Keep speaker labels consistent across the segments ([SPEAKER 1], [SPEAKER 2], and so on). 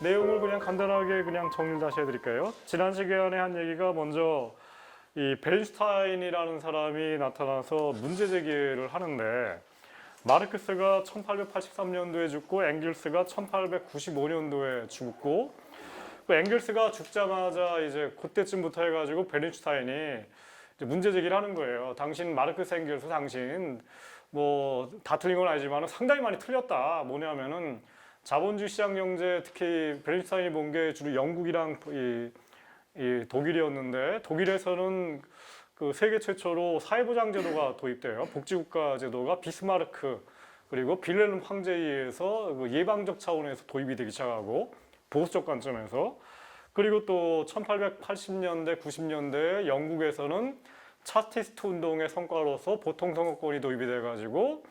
[SPEAKER 1] 내용을 그냥 간단하게 그냥 정리를 다시 해드릴까요? 지난 시간에 한 얘기가 먼저 이 베른슈타인이라는 사람이 나타나서 문제 제기를 하는데 마르크스가 1883년도에 죽고 앵겔스가 1895년도에 죽고 그 앵겔스가 죽자마자 이제 그때쯤부터 해가지고 베른슈타인이 이제 문제 제기를 하는 거예요. 당신 마르크스 앵겔스 당신 뭐 다 틀린 건 아니지만 상당히 많이 틀렸다. 뭐냐면은 자본주의 시장 경제 특히 베른슈타인이 본 게 주로 영국이랑 이 독일이었는데 독일에서는 그 세계 최초로 사회보장 제도가 도입돼요. 복지국가 제도가 비스마르크 그리고 빌헬름 황제에 의해서 그 예방적 차원에서 도입이 되기 시작하고 보수적 관점에서 그리고 또 1880년대, 90년대 영국에서는 차티스트 운동의 성과로서 보통선거권이 도입이 돼가지고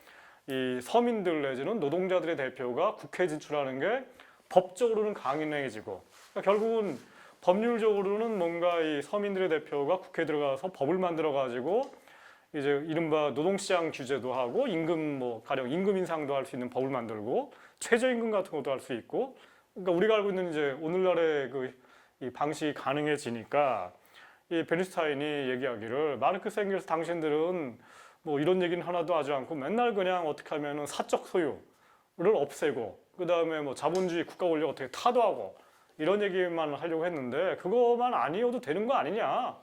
[SPEAKER 1] 이 서민들 내지는 노동자들의 대표가 국회에 진출하는 게 법적으로는 강인해지고 그러니까 결국은 법률적으로는 뭔가 이 서민들의 대표가 국회에 들어가서 법을 만들어 가지고 이제 이른바 노동시장 규제도 하고 임금 뭐 가령 임금 인상도 할 수 있는 법을 만들고 최저임금 같은 것도 할 수 있고 그러니까 우리가 알고 있는 이제 오늘날의 이 방식이 가능해지니까 이 베른슈타인이 얘기하기를 마르크스 앵겔스 당신들은 뭐 이런 얘기는 하나도 하지 않고 맨날 그냥 어떻게 하면은 사적 소유를 없애고 그 다음에 뭐 자본주의 국가 권력 어떻게 타도하고 이런 얘기만 하려고 했는데 그거만 아니어도 되는 거 아니냐.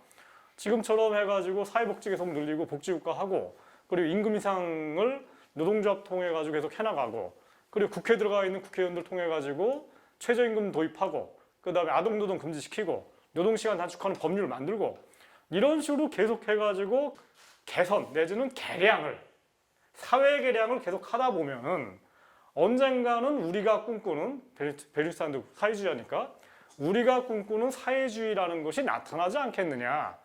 [SPEAKER 1] 지금처럼 해가지고 사회복지 계속 늘리고 복지국가 하고 그리고 임금 인상을 노동조합 통해 가지고 계속 해나가고 그리고 국회에 들어가 있는 국회의원들 통해 가지고 최저임금 도입하고 그 다음에 아동노동 금지시키고 노동시간 단축하는 법률을 만들고 이런 식으로 계속 해가지고 개선 내지는 개량을 사회 개량을 계속 하다 보면은 언젠가는 우리가 꿈꾸는 베른슈타인도 사회주의자니까 우리가 꿈꾸는 사회주의라는 것이 나타나지 않겠느냐.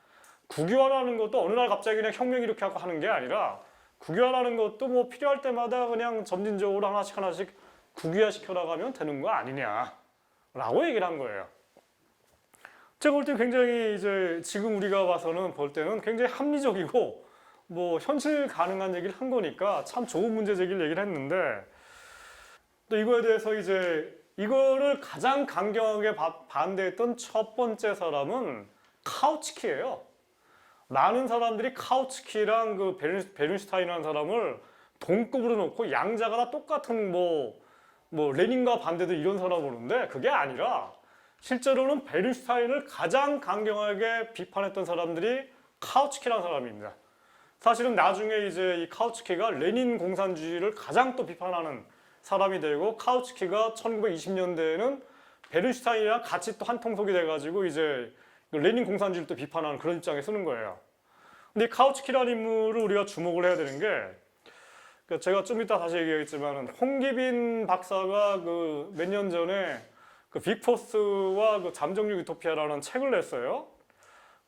[SPEAKER 1] 국유화라는 것도 어느 날 갑자기 그냥 혁명 이렇게 하고 하는 게 아니라 국유화라는 것도 뭐 필요할 때마다 그냥 점진적으로 하나씩 국유화 시켜나가면 되는 거 아니냐라고 얘기를 한 거예요. 제가 볼 때 굉장히 이제 지금 우리가 봐서는 볼 때는 굉장히 합리적이고 뭐 현실 가능한 얘기를 한 거니까 참 좋은 문제 제기를 얘기를 했는데 또 이거에 대해서 이제 이거를 가장 강경하게 반대했던 첫 번째 사람은 카우츠키예요. 많은 사람들이 카우츠키랑 그 베른슈타인이라는 사람을 동급으로 놓고 양자가 다 똑같은 뭐 레닌과 반대도 이런 사람 보는데 그게 아니라 실제로는 베른슈타인을 가장 강경하게 비판했던 사람들이 카우츠키라는 사람입니다. 사실은 나중에 이제 이 카우츠키가 레닌 공산주의를 가장 또 비판하는 사람이 되고 카우츠키가 1920년대에는 베른슈타인이랑 같이 또 한 통속이 돼가지고 이제 레닌 공산주의를 또 비판하는 그런 입장에 쓰는 거예요. 근데 이 카우츠키라는 인물을 우리가 주목을 해야 되는 게 제가 좀 이따 다시 얘기하겠지만 홍기빈 박사가 그 몇 년 전에 그 빅포스와 그 잠정력 유토피아라는 책을 냈어요.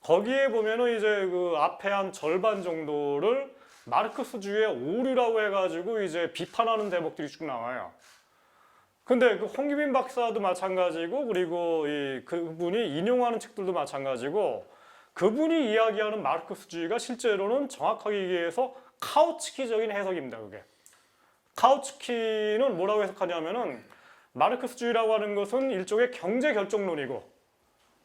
[SPEAKER 1] 거기에 보면은 이제 그 앞에 한 절반 정도를 마르크스주의의 오류라고 해가지고 이제 비판하는 대목들이 쭉 나와요. 근데 그 홍기빈 박사도 마찬가지고 그리고 그분이 인용하는 책들도 마찬가지고 그분이 이야기하는 마르크스주의가 실제로는 정확하게 얘기해서 카우츠키적인 해석입니다. 그게 카우츠키는 뭐라고 해석하냐면은 마르크스주의라고 하는 것은 일종의 경제 결정론이고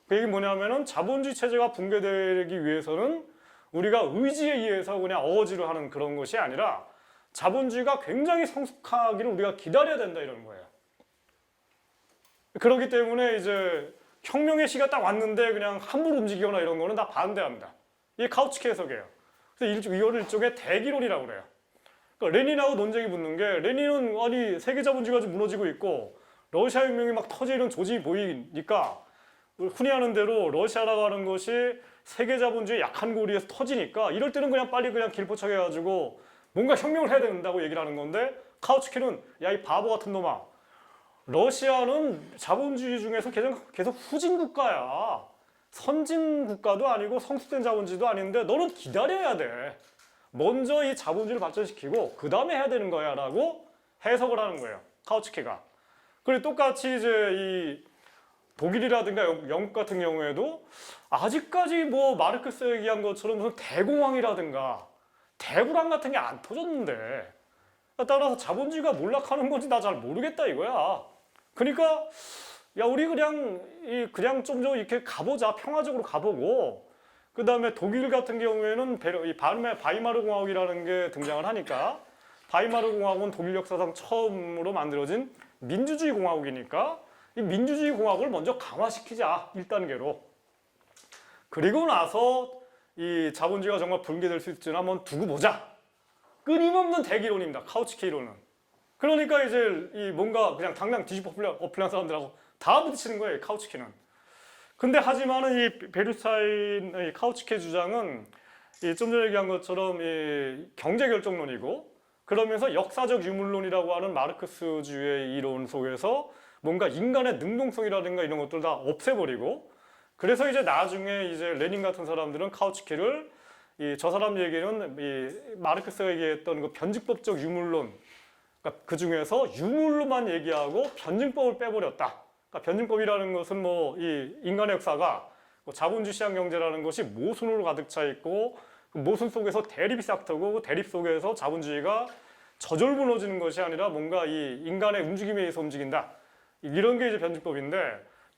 [SPEAKER 1] 그게 뭐냐면은 자본주의 체제가 붕괴되기 위해서는 우리가 의지에 의해서 그냥 어거지로 하는 그런 것이 아니라 자본주의가 굉장히 성숙하기를 우리가 기다려야 된다 이런 거예요. 그렇기 때문에 이제 혁명의 시가 딱 왔는데 그냥 함부로 움직이거나 이런 거는 다 반대합니다. 이게 카우츠키 해석이에요. 그래서 이거를 일종의 대기론이라고 그래요. 그러니까 레닌하고 논쟁이 붙는 게 레닌은 아니 세계 자본주의가 좀 무너지고 있고 러시아 혁명이 막 터지는 조짐이 보이니까 흔히 하는 대로 러시아라고 하는 것이 세계 자본주의 약한 고리에서 터지니까 이럴 때는 그냥 빨리 그냥 길포착해가지고 뭔가 혁명을 해야 된다고 얘기를 하는 건데 카우츠키는 야 이 바보 같은 놈아 러시아는 자본주의 중에서 계속 후진 국가야. 선진 국가도 아니고 성숙된 자본주의도 아닌데 너는 기다려야 돼. 먼저 이 자본주의를 발전시키고 그 다음에 해야 되는 거야 라고 해석을 하는 거예요. 카우츠키가. 그리고 똑같이 이제 이 독일이라든가 영국 같은 경우에도 아직까지 뭐 마르크스 얘기한 것처럼 무슨 대공황이라든가 대불안 같은 게 안 터졌는데 따라서 자본주의가 몰락하는 건지 나 잘 모르겠다 이거야. 그러니까 야, 우리 그냥 좀 이렇게 가보자. 평화적으로 가보고. 그 다음에 독일 같은 경우에는 이 바이마르 공화국이라는 게 등장을 하니까 바이마르 공화국은 독일 역사상 처음으로 만들어진 민주주의 공화국이니까 이 민주주의 공화국을 먼저 강화시키자. 1단계로. 그리고 나서 이 자본주의가 정말 붕괴될 수 있지는 한번 두고 보자. 끊임없는 대기론입니다. 카우츠키 이론은. 그러니까 이제 이 뭔가 그냥 당장 뒤집어 엎으려는 사람들하고 다 부딪히는 거예요. 카우츠키는. 근데 하지만은 이 베르사인 카우츠키 주장은 좀 전에 얘기한 것처럼 이 경제결정론이고 그러면서 역사적 유물론이라고 하는 마르크스주의 이론 속에서 뭔가 인간의 능동성이라든가 이런 것들 다 없애버리고 그래서 이제 나중에 이제 레닌 같은 사람들은 카우츠키를 저 사람 얘기는 이 마르크스가 얘기했던 그 변증법적 유물론 그러니까 그 중에서 유물로만 얘기하고 변증법을 빼버렸다. 그러니까 변증법이라는 것은 뭐 이 인간의 역사가 자본주의 시장 경제라는 것이 모순으로 가득 차 있고 그 모순 속에서 대립이 싹트고 그 대립 속에서 자본주의가 저절로 무너지는 것이 아니라 뭔가 이 인간의 움직임에 의해서 움직인다. 이런 게 이제 변증법인데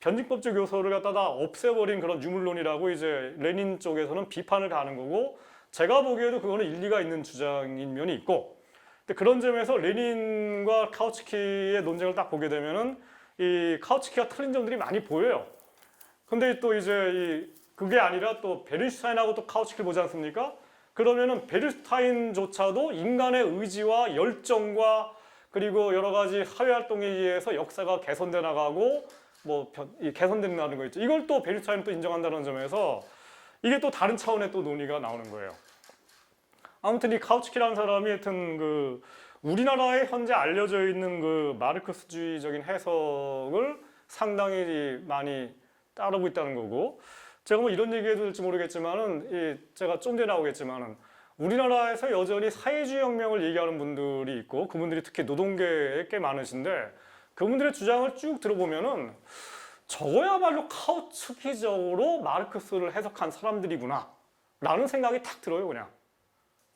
[SPEAKER 1] 변증법적 요소를 갖다 없애버린 그런 유물론이라고 이제 레닌 쪽에서는 비판을 가하는 거고 제가 보기에도 그거는 일리가 있는 주장인 면이 있고 근데 그런 점에서 레닌과 카우츠키의 논쟁을 딱 보게 되면은 이 카우츠키가 틀린 점들이 많이 보여요. 근데 또 이제 그게 아니라 또 베른슈타인하고 또 카우츠키를 보지 않습니까? 그러면은 베른슈타인조차도 인간의 의지와 열정과 그리고 여러 가지 사회 활동에 의해서 역사가 개선돼 나가고 뭐 개선된다는 거 있죠. 이걸 또 베른슈타인은 또 인정한다는 점에서 이게 또 다른 차원의 또 논의가 나오는 거예요. 아무튼 이 카우츠키라는 사람이 하여튼 그 우리나라에 현재 알려져 있는 그 마르크스주의적인 해석을 상당히 많이 따르고 있다는 거고 제가 뭐 이런 얘기해도 될지 모르겠지만은 제가 좀 뒤에 나오겠지만은 우리나라에서 여전히 사회주의 혁명을 얘기하는 분들이 있고 그분들이 특히 노동계에 꽤 많으신데 그분들의 주장을 쭉 들어보면은 저거야말로 카우츠키적으로 마르크스를 해석한 사람들이구나 라는 생각이 탁 들어요. 그냥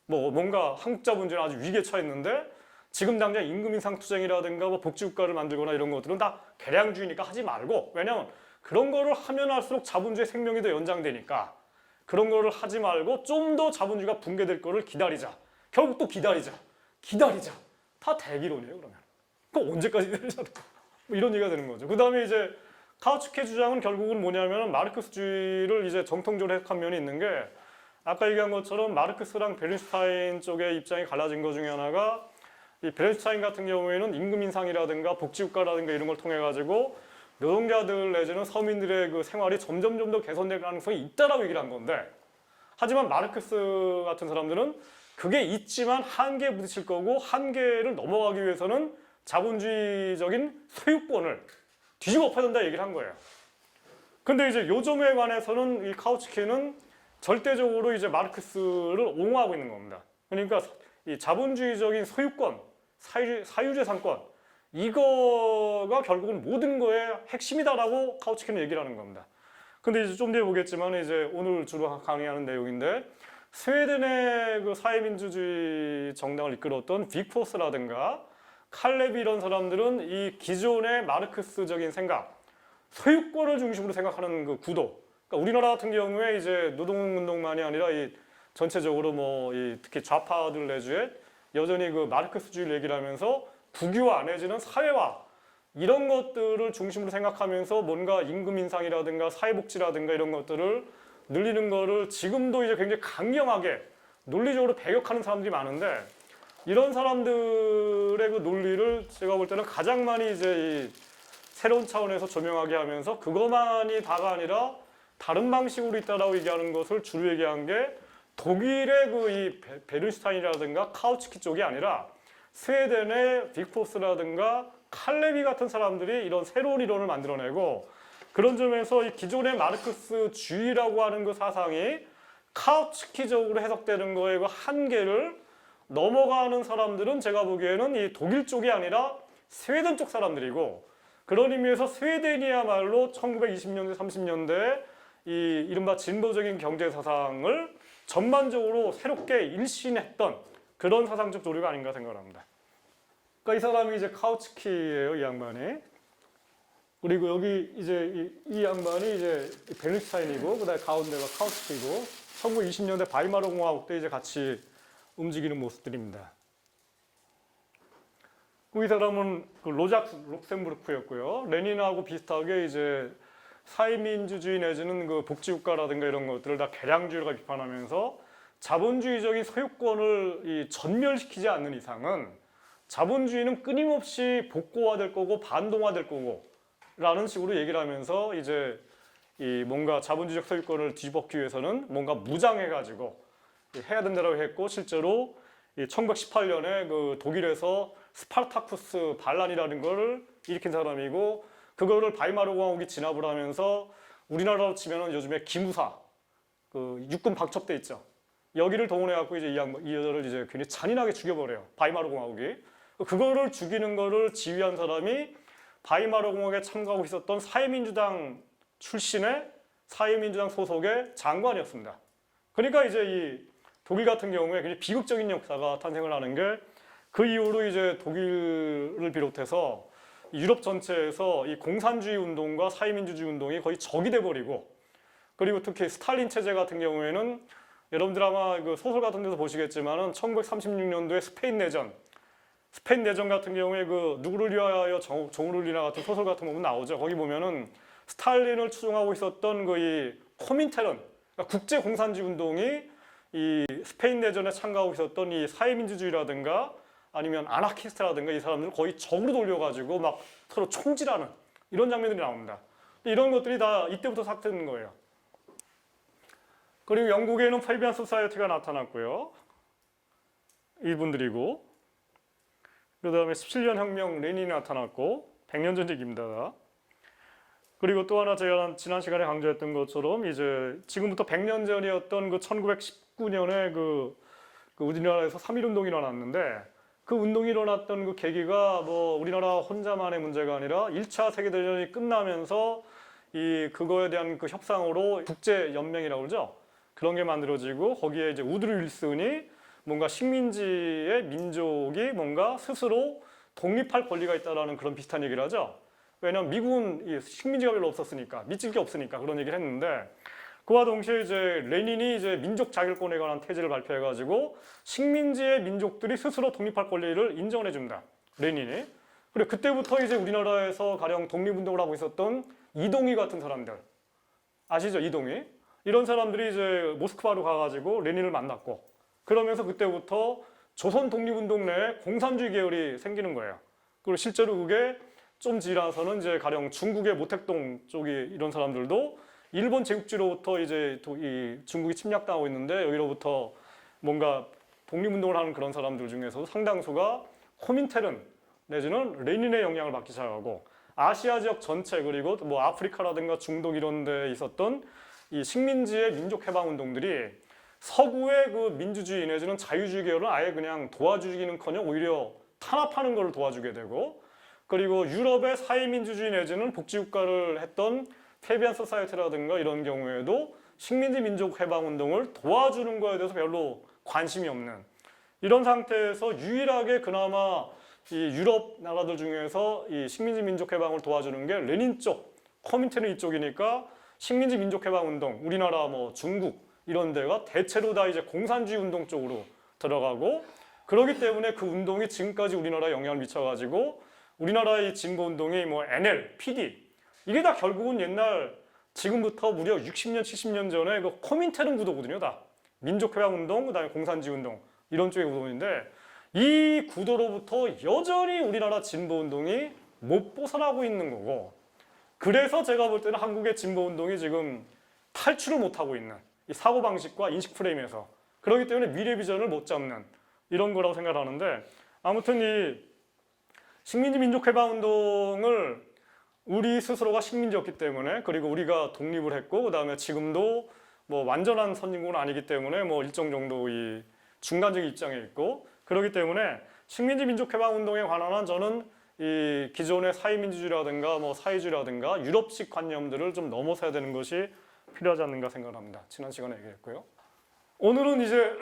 [SPEAKER 1] 뭐 뭔가 한국 자본주의는 아주 위기에 처했는데 지금 당장 임금 인상 투쟁이라든가 뭐 복지국가를 만들거나 이런 것들은 다 개량주의니까 하지 말고 왜냐면 그런 거를 하면 할수록 자본주의 생명이 더 연장되니까 그런 거를 하지 말고 좀 더 자본주의가 붕괴될 거를 기다리자. 결국 또 기다리자. 다 대기론이에요. 그러면 그거 언제까지 기다리자. 뭐 이런 얘기가 되는 거죠. 그 다음에 이제 카우츠키 주장은 결국은 뭐냐면 마르크스주의를 이제 정통적으로 해석한 면이 있는 게 아까 얘기한 것처럼 마르크스랑 베른슈타인 쪽의 입장이 갈라진 것 중에 하나가 이 베른슈타인 같은 경우에는 임금 인상이라든가 복지국가라든가 이런 걸 통해 가지고 노동자들 내지는 서민들의 그 생활이 점점 더 개선될 가능성이 있다라고 얘기를 한 건데 하지만 마르크스 같은 사람들은 그게 있지만 한계에 부딪힐 거고 한계를 넘어가기 위해서는 자본주의적인 소유권을 뒤집어 엎어야 된다 얘기를 한 거예요. 근데 이제 요 점에 관해서는 이 카우츠키는 절대적으로 이제 마르크스를 옹호하고 있는 겁니다. 그러니까 이 자본주의적인 소유권, 사유재산권 이거가 결국은 모든 거의 핵심이다라고 카우츠키는 얘기를 하는 겁니다. 근데 이제 좀 뒤에 보겠지만 이제 오늘 주로 강의하는 내용인데 스웨덴의 그 사회민주주의 정당을 이끌었던 빅포스라든가 칼레비 이런 사람들은 이 기존의 마르크스적인 생각, 소유권을 중심으로 생각하는 그 구도. 그러니까 우리나라 같은 경우에 이제 노동운동만이 아니라 이 전체적으로 뭐 특히 좌파들 내주에 여전히 그 마르크스주의를 얘기를 하면서 국유화 내지는 사회화 이런 것들을 중심으로 생각하면서 뭔가 임금 인상이라든가 사회복지라든가 이런 것들을 늘리는 거를 지금도 이제 굉장히 강경하게 논리적으로 배격하는 사람들이 많은데 이런 사람들의 그 논리를 제가 볼 때는 가장 많이 이제 이 새로운 차원에서 조명하게 하면서 그것만이 다가 아니라 다른 방식으로 있다라고 얘기하는 것을 주로 얘기한 게 독일의 그 이 베른슈타인이라든가 카우츠키 쪽이 아니라 스웨덴의 빅포스라든가 칼레비 같은 사람들이 이런 새로운 이론을 만들어내고 그런 점에서 이 기존의 마르크스주의라고 하는 그 사상이 카우츠키적으로 해석되는 거의 그 한계를 넘어가는 사람들은 제가 보기에는 이 독일 쪽이 아니라 스웨덴 쪽 사람들이고 그런 의미에서 스웨덴이야말로 1920년대, 30년대 이 이른바 진보적인 경제 사상을 전반적으로 새롭게 일신했던 그런 사상적 조류가 아닌가 생각합니다. 그러니까 이 사람이 이제 카우츠키예요, 이 양반이. 그리고 여기 이제 이 양반이 이제 베른슈타인이고, 그다음에 가운데가 카우츠이고, 1920년대 바이마르 공화국 때 이제 같이 움직이는 모습들입니다. 이 사람은 그 로작 룩셈부르크였고요. 레닌하고 비슷하게 이제 사회민주주의 내지는 그 복지국가라든가 이런 것들을 다 개량주의가 비판하면서 자본주의적인 소유권을 전멸시키지 않는 이상은 자본주의는 끊임없이 복고화될 거고 반동화될 거고 라는 식으로 얘기를 하면서 이제 이 뭔가 자본주의적 소유권을 뒤집기 위해서는 뭔가 무장해가지고 해야 된다고 했고, 실제로 1918년에 그 독일에서 스파르타쿠스 반란이라는 거를 일으킨 사람이고, 그거를 바이마르 공화국이 진압을 하면서 우리나라로 치면은 요즘에 기무사 그 육군 방첩대 있죠. 여기를 동원해갖고 이제 이 여자를 이제 굉장히 잔인하게 죽여버려요. 바이마르 공화국이. 그거를 죽이는 거를 지휘한 사람이 바이마르 공화국에 참가하고 있었던 사회민주당 출신의 사회민주당 소속의 장관이었습니다. 그러니까 이제 이 독일 같은 경우에 굉장히 비극적인 역사가 탄생을 하는 게, 그 이후로 이제 독일을 비롯해서 유럽 전체에서 이 공산주의 운동과 사회민주주의 운동이 거의 적이 돼버리고, 그리고 특히 스탈린 체제 같은 경우에는 여러분들 아마 그 소설 같은 데서 보시겠지만은 1936년도에 스페인 내전 같은 경우에 그 누구를 위하여 정우를 위하여 같은 소설 같은 거 보면 나오죠. 거기 보면은 스탈린을 추종하고 있었던 그 이 코민테른, 그러니까 국제 공산주의 운동이 이 스페인 내전에 참가하고 있었던 이 사회민주주의라든가 아니면 아나키스트라든가 이 사람들을 거의 적으로 돌려가지고 막 서로 총질하는 이런 장면들이 나옵니다. 이런 것들이 다 이때부터 시작되는 거예요. 그리고 영국에는 페비안 소사이어티가 나타났고요. 이분들이고, 그 다음에 17년 혁명 레닌이 나타났고, 100년 전 얘기입니다. 그리고 또 하나 제가 지난 시간에 강조했던 것처럼 이제 지금부터 100년 전이었던 그 1919년에 그 우리나라에서 3.1운동이 일어났는데, 그 운동이 일어났던 그 계기가 뭐 우리나라 혼자만의 문제가 아니라 1차 세계대전이 끝나면서 그거에 대한 그 협상으로 국제연맹이라고 그러죠. 그런 게 만들어지고, 거기에 이제 우드로 윌슨이 뭔가 식민지의 민족이 뭔가 스스로 독립할 권리가 있다라는 그런 비슷한 얘기를 하죠. 왜냐하면 미국은 식민지가 별로 없었으니까, 믿질 게 없으니까 그런 얘기를 했는데, 그와 동시에 이제 레닌이 이제 민족 자결권에 관한 테즈를 발표해가지고 식민지의 민족들이 스스로 독립할 권리를 인정을 해줍니다. 레닌이. 그리고 그때부터 이제 우리나라에서 가령 독립운동을 하고 있었던 이동희 같은 사람들 아시죠? 이동희. 이런 사람들이 이제 모스크바로 가가지고 레닌을 만났고, 그러면서 그때부터 조선 독립운동 내에 공산주의 계열이 생기는 거예요. 그리고 실제로 그게 좀 지나서는 이제 가령 중국의 모택동 쪽이 이런 사람들도 일본 제국주로부터 이제 이 중국이 침략당하고 있는데, 여기로부터 뭔가 독립운동을 하는 그런 사람들 중에서도 상당수가 코민테른 내지는 레닌의 영향을 받기 시작하고, 아시아 지역 전체 그리고 뭐 아프리카라든가 중동 이런 데 있었던 이 식민지의 민족 해방 운동들이 서구의 그 민주주의 내지는 자유주의 계열은 아예 그냥 도와주기는커녕 오히려 탄압하는 것을 도와주게 되고, 그리고 유럽의 사회민주주의 내지는 복지국가를 했던 페비안 소사이어티라든가 이런 경우에도 식민지 민족 해방 운동을 도와주는 거에 대해서 별로 관심이 없는 이런 상태에서 유일하게 그나마 이 유럽 나라들 중에서 이 식민지 민족 해방을 도와주는 게 레닌 쪽, 코민테른 이쪽이니까 식민지 민족 해방 운동, 우리나라 뭐 중국 이런 데가 대체로 다 이제 공산주의 운동 쪽으로 들어가고, 그렇기 때문에 그 운동이 지금까지 우리나라에 영향을 미쳐가지고 우리나라의 진보 운동이 뭐 NL, PD 이게 다 결국은 옛날 지금부터 무려 60년, 70년 전에 그 코민테른 구도거든요. 다 민족해방운동, 그다음에 공산주의운동 이런 쪽의 구도인데, 이 구도로부터 여전히 우리나라 진보운동이 못 벗어나고 있는 거고, 그래서 제가 볼 때는 한국의 진보운동이 지금 탈출을 못하고 있는 이 사고방식과 인식 프레임에서, 그렇기 때문에 미래 비전을 못 잡는 이런 거라고 생각하는데, 아무튼 이 식민지 민족해방운동을 우리 스스로가 식민지였기 때문에, 그리고 우리가 독립을 했고, 그 다음에 지금도 뭐 완전한 선진국은 아니기 때문에 뭐 일정 정도 이 중간적인 입장에 있고, 그렇기 때문에 식민지 민족해방 운동에 관한 한 저는 이 기존의 사회민주주의라든가 뭐 사회주의라든가 유럽식 관념들을 좀 넘어서야 되는 것이 필요하지 않는가 생각합니다. 지난 시간에 얘기했고요. 오늘은 이제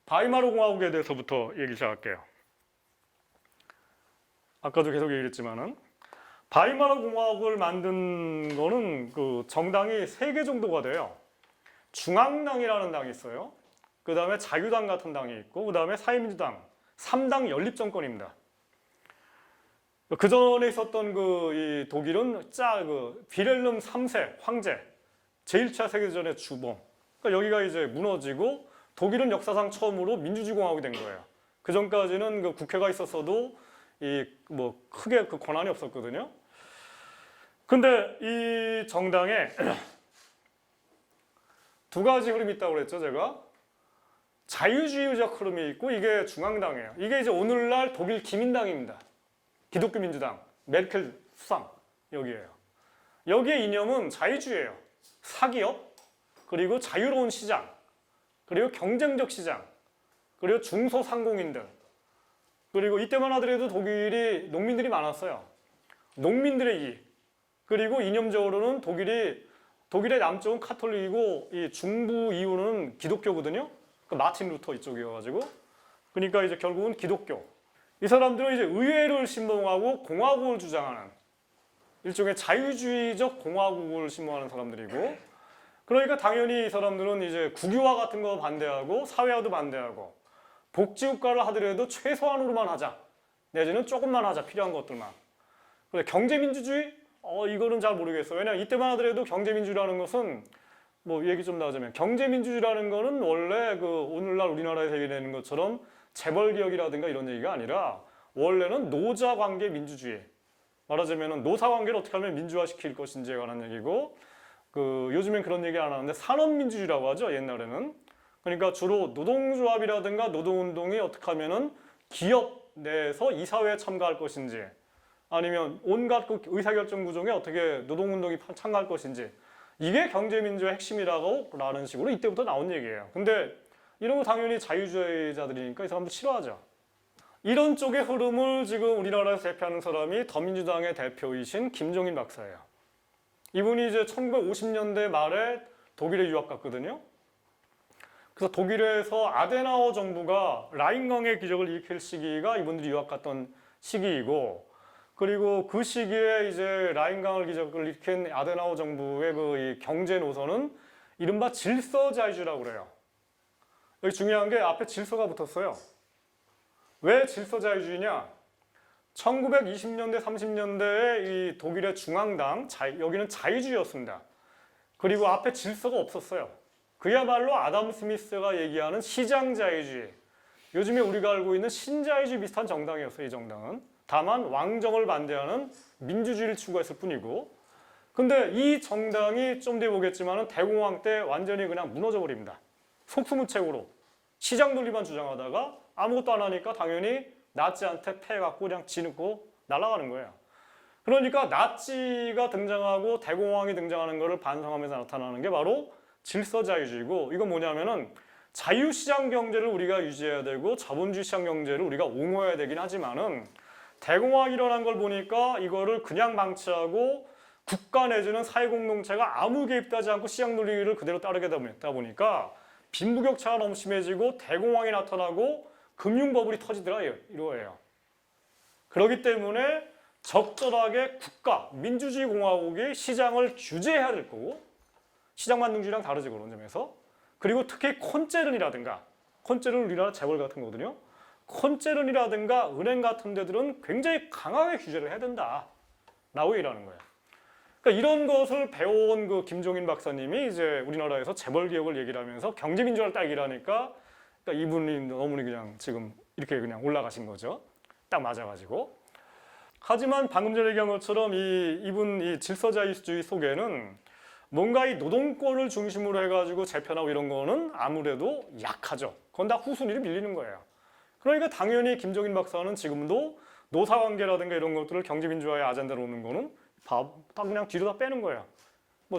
[SPEAKER 1] 바이마르 공화국에 대해서부터 얘기 시작할게요. 아까도 계속 얘기했지만은 바이마르 공화국을 만든 거는 그 정당이 3개 정도가 돼요. 중앙당이라는 당이 있어요. 그 다음에 자유당 같은 당이 있고, 그 다음에 사회민주당, 3당 연립정권입니다. 그 전에 있었던 이 독일은 비렐름 3세 황제, 제1차 세계대전의 주범. 그러니까 여기가 이제 무너지고 독일은 역사상 처음으로 민주주의 공화국이 된 거예요. 그 전까지는 그 국회가 있었어도 크게 그 권한이 없었거든요. 근데 이 정당에 두 가지 흐름이 있다고 그랬죠, 제가. 자유주의적 흐름이 있고 이게 중앙당이에요. 이게 이제 오늘날 독일 기민당입니다. 기독교 민주당, 메르켈 수상 여기에요. 여기의 이념은 자유주의예요. 사기업, 그리고 자유로운 시장, 그리고 경쟁적 시장, 그리고 중소상공인들. 그리고 이때만 하더라도 독일이 농민들이 많았어요. 농민들의 이익. 그리고 이념적으로는 독일의 남쪽은 카톨릭이고 이 중부 이후는 기독교거든요. 그 마틴 루터 이쪽이어가지고. 그러니까 이제 결국은 기독교. 이 사람들은 이제 의회를 신봉하고 공화국을 주장하는 일종의 자유주의적 공화국을 신봉하는 사람들이고, 그러니까 당연히 이 사람들은 이제 국유화 같은 거 반대하고 사회화도 반대하고 복지국가를 하더라도 최소한으로만 하자, 내지는 조금만 하자, 필요한 것들만. 그래, 경제민주주의? 이거는 잘 모르겠어요. 왜냐면 이때만 하더라도 경제민주주의라는 것은 얘기 좀 나오자면 경제민주주의라는 거는 원래 그 오늘날 우리나라에서 얘기되는 것처럼 재벌개혁이라든가 이런 얘기가 아니라 원래는 노자관계 민주주의. 말하자면 노사관계를 어떻게 하면 민주화시킬 것인지에 관한 얘기고, 요즘엔 그런 얘기 안 하는데 산업민주주의라고 하죠, 옛날에는. 그러니까 주로 노동조합이라든가 노동운동이 어떻게 하면은 기업 내에서 이사회에 참가할 것인지, 아니면 온갖 그 의사결정 구조에 어떻게 노동운동이 참가할 것인지, 이게 경제민주의 핵심이라는 식으로 이때부터 나온 얘기예요. 근데 이런 거 당연히 자유주의자들이니까 이 사람들 싫어하죠. 이런 쪽의 흐름을 지금 우리나라에서 대표하는 사람이 더민주당의 대표이신 김종인 박사예요. 이분이 이제 1950년대 말에 독일에 유학 갔거든요. 그래서 독일에서 아데나워 정부가 라인강의 기적을 일으킬 시기가 이분들이 유학 갔던 시기이고, 그리고 그 시기에 이제 라인강을 기적을 일으킨 아데나워 정부의 이 경제 노선은 이른바 질서자유주의라고 그래요. 여기 중요한 게 앞에 질서가 붙었어요. 왜 질서자유주의냐? 1920년대, 30년대에 이 독일의 중앙당, 여기는 자유주의였습니다. 그리고 앞에 질서가 없었어요. 그야말로 아담 스미스가 얘기하는 시장자유주의. 요즘에 우리가 알고 있는 신자유주의 비슷한 정당이었어요, 이 정당은. 다만 왕정을 반대하는 민주주의를 추구했을 뿐이고, 근데 이 정당이 좀 뒤에 보겠지만 대공황 때 완전히 그냥 무너져 버립니다. 속수무책으로 시장 논리만 주장하다가 아무것도 안 하니까 당연히 나치한테 패해갖고 그냥 지놓고 날아가는 거예요. 그러니까 나치가 등장하고 대공황이 등장하는 것을 반성하면서 나타나는 게 바로 질서자유주의고, 이건 뭐냐면은 자유시장 경제를 우리가 유지해야 되고 자본주의 시장 경제를 우리가 옹호해야 되긴 하지만은 대공황이 일어난 걸 보니까 이거를 그냥 방치하고 국가 내지는 사회공동체가 아무 개입도 하지 않고 시장 논리를 그대로 따르게 되다 보니까 빈부격차가 너무 심해지고 대공황이 나타나고 금융버블이 터지더라 이거예요. 그렇기 때문에 적절하게 국가, 민주주의 공화국이 시장을 규제해야 될 거고, 시장만능주의랑 다르지 그런 점에서. 그리고 특히 콘체른이라든가, 콘체른은 우리나라 재벌 같은 거거든요. 콘체른이라든가 은행 같은 데들은 굉장히 강하게 규제를 해야 된다라고 얘기하는 거예요. 그러니까 이런 것을 배워온 그 김종인 박사님이 이제 우리나라에서 재벌 개혁을 얘기를 하면서 경제민주화를 딱 얘기를 하니까, 그러니까 이분이 너무 그냥 지금 이렇게 그냥 올라가신 거죠. 딱 맞아가지고. 하지만 방금 전에 얘기한 것처럼 이분 이 질서자유주의 속에는 뭔가 이 노동권을 중심으로 해가지고 재편하고 이런 거는 아무래도 약하죠. 그건 다 후순위로 밀리는 거예요. 그러니까 당연히 김종인 박사는 지금도 노사관계라든가 이런 것들을 경제민주화의 아젠다로 오는 거는 다 그냥 뒤로 다 빼는 거예요.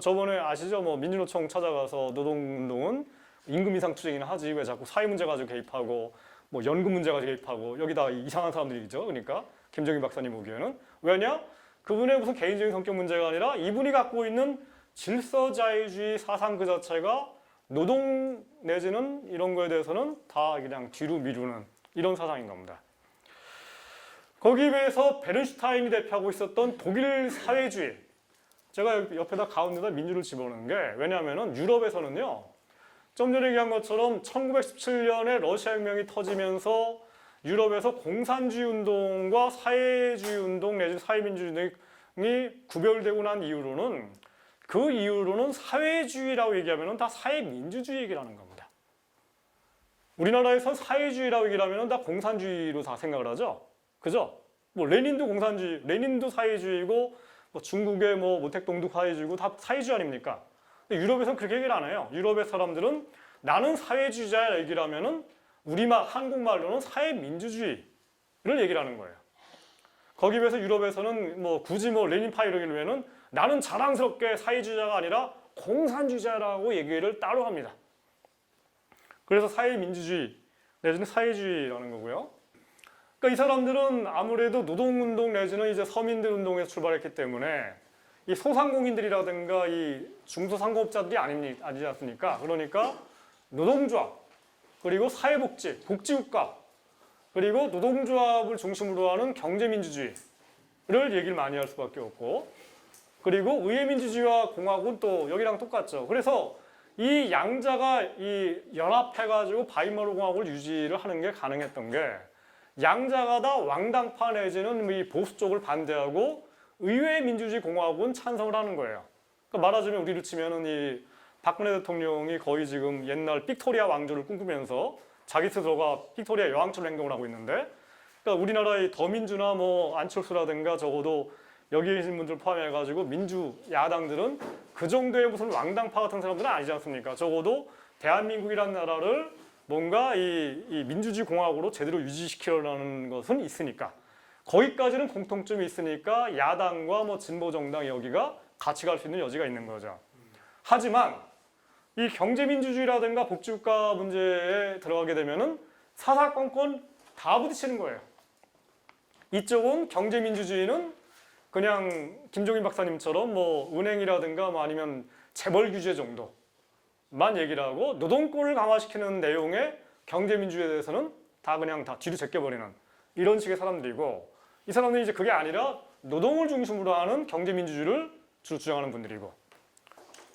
[SPEAKER 1] 저번에 아시죠? 민주노총 찾아가서 노동운동은 임금 인상 투쟁이나 하지 왜 자꾸 사회 문제 가지고 개입하고 연금 문제 가지고 개입하고, 여기다 이상한 사람들이죠. 그러니까 김종인 박사님 보기에는. 왜냐? 그분의 무슨 개인적인 성격 문제가 아니라 이분이 갖고 있는 질서자유주의 사상 그 자체가 노동 내지는 이런 거에 대해서는 다 그냥 뒤로 미루는 이런 사상인 겁니다. 거기에 비해서 베른슈타인이 대표하고 있었던 독일 사회주의, 제가 옆에다 가운데다 민주를 집어넣은 게 왜냐하면 유럽에서는요, 좀 전에 얘기한 것처럼 1917년에 러시아 혁명이 터지면서 유럽에서 공산주의 운동과 사회주의 운동 내지 사회민주주의 운동이 구별되고 난 이후로는 그 이후로는 사회주의라고 얘기하면 다 사회민주주의 얘기라는 겁니다. 우리나라에서 사회주의라고 얘기하면 다 공산주의로 다 생각을 하죠. 그죠? 뭐 레닌도 공산주의, 레닌도 사회주의고 뭐 중국의 뭐 모택동도 사회주의고 다 사회주의 아닙니까? 근데 유럽에서는 그렇게 얘기를 안 해요. 유럽의 사람들은 나는 사회주의자야 얘기를 하면은 우리말 한국말로는 사회민주주의를 얘기를 하는 거예요. 거기에 비해서 유럽에서는 뭐 굳이 뭐 레닌파 이러기면은 나는 자랑스럽게 사회주의자가 아니라 공산주의자라고 얘기를 따로 합니다. 그래서 사회민주주의 내지는 사회주의라는 거고요. 그러니까 이 사람들은 아무래도 노동운동 내지는 이제 서민들 운동에서 출발했기 때문에 이 소상공인들이라든가 이 중소상공업자들이 아니지 않습니까? 그러니까 노동조합, 그리고 사회복지, 복지국가, 그리고 노동조합을 중심으로 하는 경제민주주의를 얘기를 많이 할 수밖에 없고, 그리고 의회민주주의와 공화국은 또 여기랑 똑같죠. 그래서 이 양자가 이 연합해가지고 바이마르 공화국을 유지를 하는 게 가능했던 게 양자가 다 왕당파 내지는 이 보수 쪽을 반대하고 의회 민주주의 공화국은 찬성을 하는 거예요. 그러니까 말하자면 우리로 치면은 이 박근혜 대통령이 거의 지금 옛날 빅토리아 왕조를 꿈꾸면서 자기 스스로가 빅토리아 여왕처럼 행동을 하고 있는데, 그러니까 우리나라의 더민주나 뭐 안철수라든가 적어도 여기 계신 분들 포함해가지고 민주 야당들은 그 정도의 무슨 왕당파 같은 사람들은 아니지 않습니까? 적어도 대한민국이라는 나라를 뭔가 이 민주주의 공화국으로 제대로 유지시키려는 것은 있으니까 거기까지는 공통점이 있으니까 야당과 뭐 진보 정당 여기가 같이 갈 수 있는 여지가 있는 거죠. 하지만 이 경제민주주의라든가 복지국가 문제에 들어가게 되면은 사사건건 다 부딪히는 거예요. 이쪽은 경제민주주의는 그냥 김종인 박사님처럼 뭐 은행이라든가 뭐 아니면 재벌 규제 정도만 얘기를 하고 노동권을 강화시키는 내용의 경제민주주의에 대해서는 다 그냥 다 뒤로 제껴버리는 이런 식의 사람들이고, 이 사람들이 이제 그게 아니라 노동을 중심으로 하는 경제민주주의를 주로 주장하는 분들이고,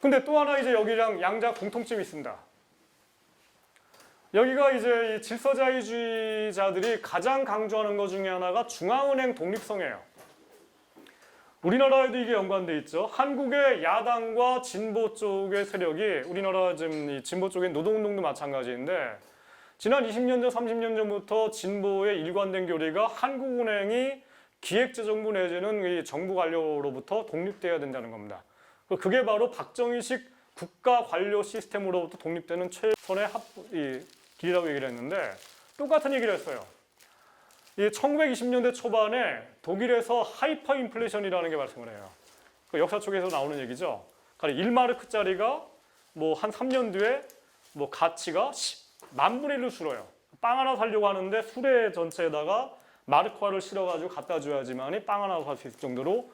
[SPEAKER 1] 근데 또 하나 이제 여기랑 양자 공통점이 있습니다. 여기가 이제 이 질서자유주의자들이 가장 강조하는 것 중에 하나가 중앙은행 독립성이에요. 우리나라에도 이게 연관돼 있죠. 한국의 야당과 진보 쪽의 세력이 우리나라 지금 이 진보 쪽의 노동운동도 마찬가지인데 지난 20년 전, 30년 전부터 진보의 일관된 교리가 한국은행이 기획재정부 내지는 이 정부 관료로부터 독립돼야 된다는 겁니다. 그게 바로 박정희식 국가 관료 시스템으로부터 독립되는 최선의 길이라고 얘기를 했는데 똑같은 얘기를 했어요. 이 1920년대 초반에 독일에서 하이퍼 인플레이션이라는 게 발생을 해요. 그 역사 쪽에서 나오는 얘기죠. 그러니까 1마르크짜리가 뭐 한 3년 뒤에 뭐 가치가 10만 분의 1로 줄어요. 빵 하나 사려고 하는데 수레 전체에다가 마르크화를 실어가지고 갖다 줘야지만이 빵 하나 살 수 있을 정도로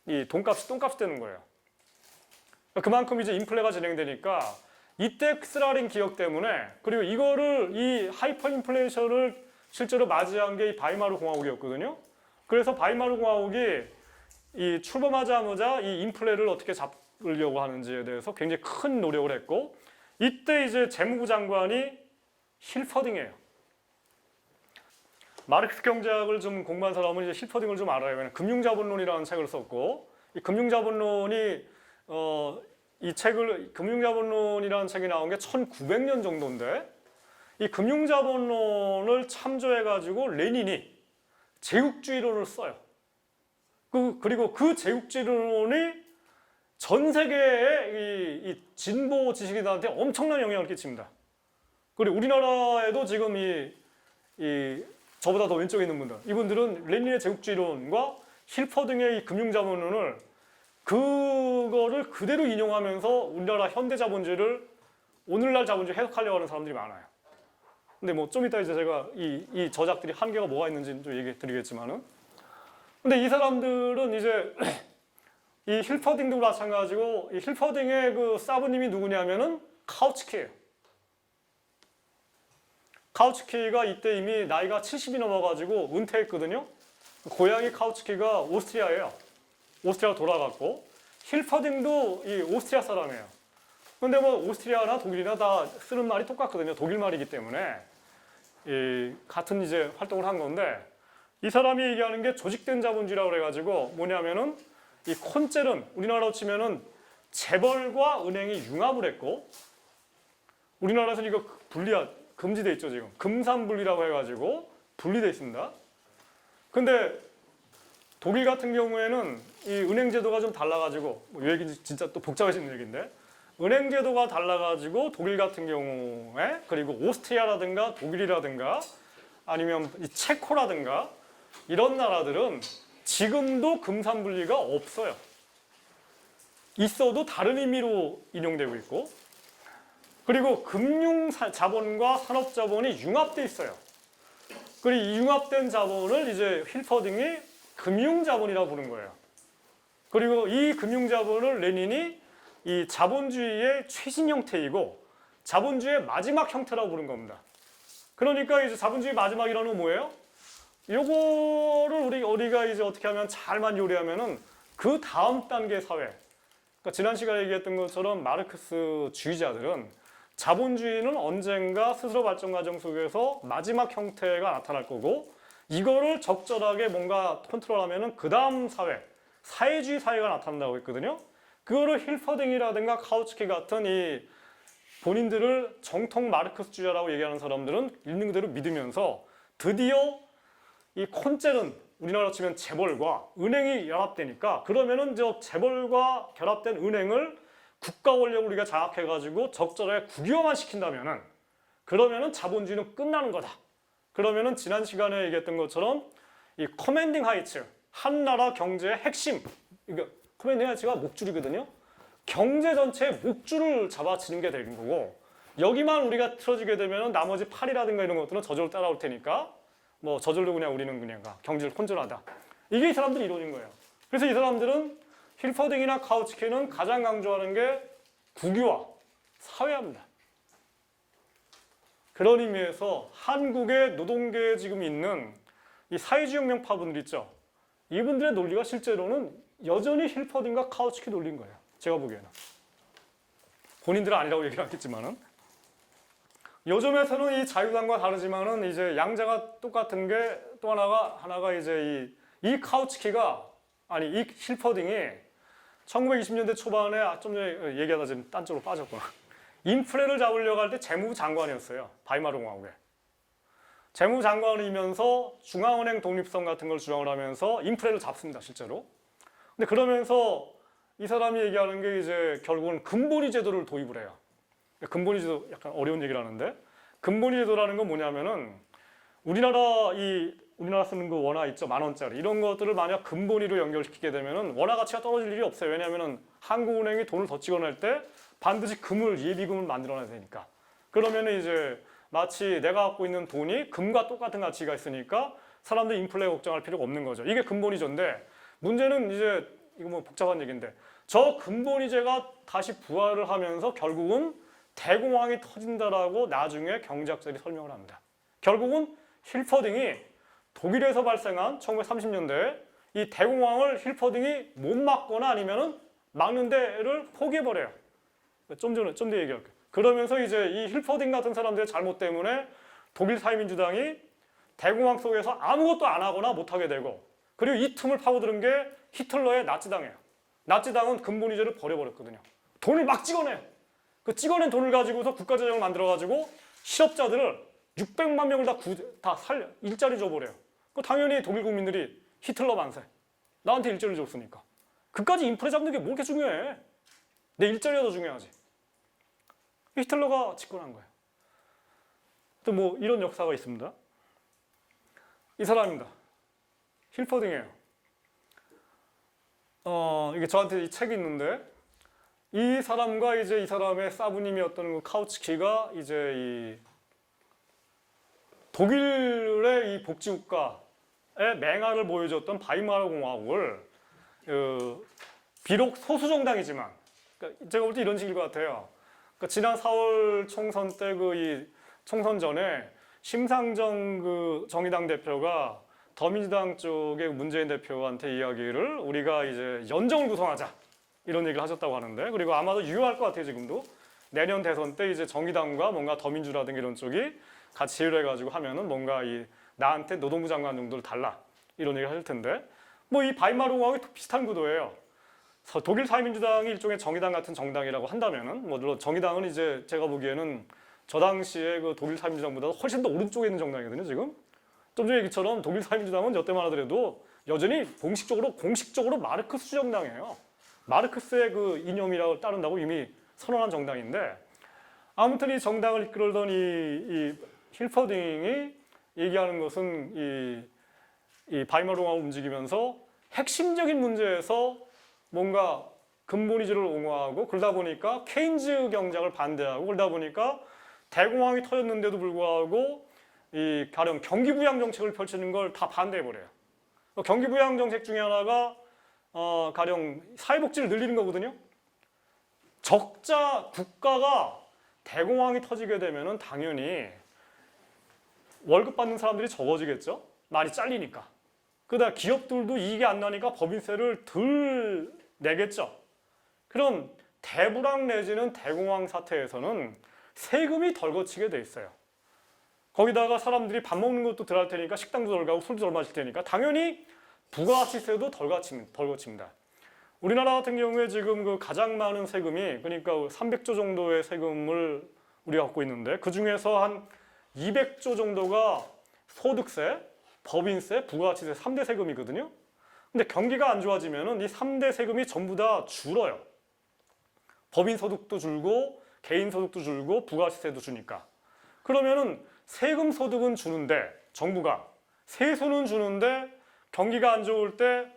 [SPEAKER 1] 이 똥값이 되는 거예요. 그만큼 이제 인플레가 진행되니까 이때 쓰라린 기억 때문에, 그리고 이거를 이 하이퍼 인플레이션을 실제로 맞이한 게 이 바이마르 공화국이었거든요. 그래서 바이마르 공화국이 이 출범하자마자 이 인플레를 어떻게 잡으려고 하는지에 대해서 굉장히 큰 노력을 했고, 이때 이제 재무부 장관이 힐퍼딩이에요. 마르크스 경제학을 좀 공부한 사람은 이제 힐퍼딩을 좀 알아요. 왜냐면 금융자본론이라는 책을 썼고, 이 금융자본론이 금융자본론이라는 책이 나온 게 1900년 정도인데, 이 금융자본론을 참조해가지고 레닌이 제국주의론을 써요. 그리고 그 제국주의론이 전 세계의 이 진보 지식인들한테 엄청난 영향을 끼칩니다. 그리고 우리나라에도 지금 저보다 더 왼쪽에 있는 분들, 이분들은 레닌의 제국주의론과 힐퍼딩의 이 금융자본론을 그거를 그대로 인용하면서 우리나라 현대자본주의를 오늘날 자본주의 해석하려고 하는 사람들이 많아요. 근데 뭐 좀 이따 이제 제가 이 저작들이 한계가 뭐가 있는지 좀 얘기해 드리겠지만은, 근데 이 사람들은 이제 이 힐퍼딩도 마찬가지고, 이 힐퍼딩의 그 사부님이 누구냐면은 카우츠키예요. 카우츠키가 이때 이미 나이가 70이 넘어가지고 은퇴했거든요. 고향이 카우츠키가 오스트리아예요. 오스트리아 돌아갔고 힐퍼딩도 이 오스트리아 사람이에요. 근데 뭐 오스트리아나 독일이나 다 쓰는 말이 똑같거든요. 독일 말이기 때문에 이 같은 이제 활동을 한 건데 이 사람이 얘기하는 게 조직된 자본주의라고 그래가지고 뭐냐면은 이 콘셀은 우리나라로 치면은 재벌과 은행이 융합을 했고 우리나라에서는 이거 금지돼 있죠 지금 금산분리라고 해가지고 분리돼 있습니다. 근데 독일 같은 경우에는 이 은행 제도가 좀 달라가지고 이 얘기 진짜 또 복잡해지는 얘기인데 은행 제도가 달라가지고 독일 같은 경우에 그리고 오스트리아라든가 독일이라든가 아니면 이 체코라든가 이런 나라들은 지금도 금산분리가 없어요. 있어도 다른 의미로 인용되고 있고 그리고 금융자본과 산업자본이 융합돼 있어요. 그리고 이 융합된 자본을 이제 힐퍼딩이 금융자본이라고 부르는 거예요. 그리고 이 금융자본을 레닌이 이 자본주의의 최신 형태이고 자본주의의 마지막 형태라고 부른 겁니다. 그러니까 이제 자본주의 마지막이라는 건 뭐예요? 요거를 우리가 이제 어떻게 하면 잘만 요리하면은 그 다음 단계 사회. 그러니까 지난 시간에 얘기했던 것처럼 마르크스주의자들은 자본주의는 언젠가 스스로 발전 과정 속에서 마지막 형태가 나타날 거고 이거를 적절하게 뭔가 컨트롤하면은 그 다음 사회, 사회주의 사회가 나타난다고 했거든요. 그거를 힐퍼딩이라든가 카우츠키 같은 이 본인들을 정통 마르크스주의자라고 얘기하는 사람들은 있는 그대로 믿으면서 드디어 이 콘셀은 우리나라로 치면 재벌과 은행이 연합되니까 그러면은 저 재벌과 결합된 은행을 국가 권력을 우리가 장악해가지고 적절하게 국유화만 시킨다면은 그러면은 자본주의는 끝나는 거다. 그러면은 지난 시간에 얘기했던 것처럼 이 커맨딩 하이츠 한 나라 경제의 핵심 그러니까 커맨딩 하이츠가 목줄이거든요. 경제 전체의 목줄을 잡아치는 게 되는 거고 여기만 우리가 틀어지게 되면은 나머지 팔이라든가 이런 것들은 저절로 따라올 테니까 뭐 저절로 그냥 우리는 그냥 경제를 컨트롤하다. 이게 이 사람들이 이루어진 거예요. 그래서 이 사람들은 힐퍼딩이나 카우츠키는 가장 강조하는 게 국유화, 사회화입니다. 그런 의미에서 한국의 노동계에 지금 있는 이 사회주의 혁명파분들 있죠. 이분들의 논리가 실제로는 여전히 힐퍼딩과 카우츠키 논리인 거예요. 제가 보기에는. 본인들은 아니라고 얘기를 하겠지만은. 요즘에서는 이 자유당과 다르지만은 이제 양자가 똑같은 게 또 하나가 이제 이 카우츠키가 아니 이 힐퍼딩이 1920년대 초반에 좀 전에 얘기하다 지금 딴 쪽으로 빠졌구나. 인플레를 잡으려고 할 때 재무부 장관이었어요. 바이마르 공화국에. 재무부 장관이면서 중앙은행 독립성 같은 걸 주장을 하면서 인플레를 잡습니다, 실제로. 근데 그러면서 이 사람이 얘기하는 게 이제 결국은 근본위 제도를 도입을 해요. 근본위 제도 약간 어려운 얘기를 하는데 근본위 제도라는 건 뭐냐면은 우리나라 쓰는 그 원화 있죠, 10,000원짜리 이런 것들을 만약 근본위로 연결시키게 되면은 원화 가치가 떨어질 일이 없어요. 왜냐하면은 한국은행이 돈을 더 찍어낼 때 반드시 예비금을 만들어내야 되니까. 그러면은 이제 마치 내가 갖고 있는 돈이 금과 똑같은 가치가 있으니까 사람들이 인플레 걱정할 필요가 없는 거죠. 이게 근본위제인데 문제는 이제 이거 뭐 복잡한 얘기인데 저 근본위제가 다시 부활을 하면서 결국은 대공황이 터진다라고 나중에 경제학자들이 설명을 합니다. 결국은 힐퍼딩이 독일에서 발생한 1930년대에 이 대공황을 힐퍼딩이 못 막거나 아니면은 막는 데를 포기해버려요. 좀 뒤에 얘기할게요. 그러면서 이제 이 힐퍼딩 같은 사람들의 잘못 때문에 독일 사회민주당이 대공황 속에서 아무것도 안 하거나 못하게 되고 그리고 이 틈을 파고드는 게 히틀러의 나치당이에요. 나치당은 근본위제를 버려버렸거든요. 돈을 막 찍어내. 그 찍어낸 돈을 가지고서 국가재정을 만들어가지고 실업자들을 600만 명을 다 살려 일자리 줘버려요. 그 당연히 독일 국민들이 히틀러 만세. 나한테 일자리 줬으니까. 그까지 인플레 잡는 게 뭐 이렇게 중요해? 내 일자리가 더 중요하지. 히틀러가 집권한 거예요. 또 뭐 이런 역사가 있습니다. 이 사람입니다. 힐퍼딩이에요. 이게 저한테 이 책이 있는데 이 사람과 이제 이 사람의 사부님이었던 그 카우츠키가 이제 이 독일의 이 복지국가의 맹활을 보여줬던 바이마르 공화국을 비록 소수 정당이지만 그러니까 제가 볼 때 이런 식일 것 같아요. 그러니까 지난 4월 총선 때 이 총선 전에 심상정 그 정의당 대표가 더민주당 쪽의 문재인 대표한테 이야기를 우리가 이제 연정을 구성하자 이런 얘기를 하셨다고 하는데, 그리고 아마도 유효할 것 같아요. 지금도 내년 대선 때 이제 정의당과 뭔가 더민주라든가 이런 쪽이 같이 제휴를 해가지고 하면은 뭔가 이 나한테 노동부 장관 정도를 달라 이런 얘기를 할 텐데, 뭐 이 바이마르 공화국이 비슷한 구도예요. 독일 사회민주당이 일종의 정의당 같은 정당이라고 한다면은, 뭐 물론 정의당은 이제 제가 보기에는 저 당시에 그 독일 사회민주당보다 훨씬 더 오른쪽에 있는 정당이거든요. 지금 좀 전에 얘기처럼 독일 사회민주당은 저 때만 하더라도 여전히 공식적으로 마르크스 정당이에요. 마르크스의 그 이념이라고 따른다고 이미 선언한 정당인데, 아무튼 이 정당을 이끌던 이 힐퍼딩이 얘기하는 것은 이 바이마르 공화국을 움직이면서 핵심적인 문제에서 뭔가 근본이주를 옹호하고, 그러다 보니까 케인즈 경작을 반대하고, 그러다 보니까 대공황이 터졌는데도 불구하고 이 가령 경기 부양 정책을 펼치는 걸 다 반대해 버려요. 경기 부양 정책 중에 하나가 가령 사회복지를 늘리는 거거든요. 국가가 대공황이 터지게 되면은 당연히 월급 받는 사람들이 적어지겠죠. 많이 잘리니까. 그러다 기업들도 이익이 안 나니까 법인세를 덜 내겠죠. 그럼 대불황 내지는 대공황 사태에서는 세금이 덜 거치게 돼 있어요. 거기다가 사람들이 밥 먹는 것도 덜 할 테니까, 식당도 덜 가고 술도 덜 마실 테니까 당연히 부가가치세도 덜 거칩니다. 우리나라 같은 경우에 지금 그 가장 많은 세금이, 그러니까 300조 정도의 세금을 우리가 갖고 있는데, 그 중에서 한 200조 정도가 소득세, 법인세, 부가가치세 3대 세금이거든요. 근데 경기가 안 좋아지면은 이 3대 세금이 전부 다 줄어요. 법인 소득도 줄고 개인 소득도 줄고 부가가치세도 주니까. 그러면은 세금 소득은 주는데, 정부가 세수는 주는데, 경기가 안 좋을 때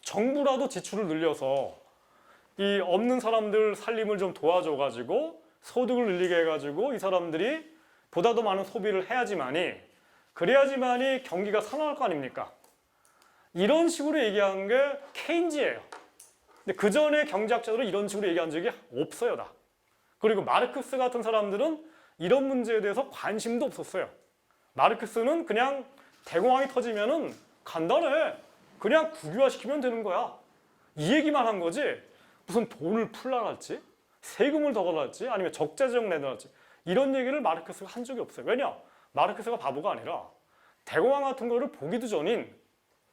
[SPEAKER 1] 정부라도 지출을 늘려서 이 없는 사람들 살림을 좀 도와줘가지고 소득을 늘리게 해가지고 이 사람들이 보다 더 많은 소비를 그래야지만이 경기가 살아날 거 아닙니까? 이런 식으로 얘기한 게 케인즈예요. 근데 그 전에 경제학자들은 이런 식으로 얘기한 적이 없어요, 다. 그리고 마르크스 같은 사람들은 이런 문제에 대해서 관심도 없었어요. 마르크스는 그냥 대공황이 터지면은 간단해. 그냥 국유화시키면 되는 거야. 이 얘기만 한 거지. 무슨 돈을 풀라랄지, 세금을 더 걸랄지, 아니면 적재정 내달지, 이런 얘기를 마르크스가 한 적이 없어요. 왜냐? 마르크스가 바보가 아니라 대공황 같은 거를 보기도 전인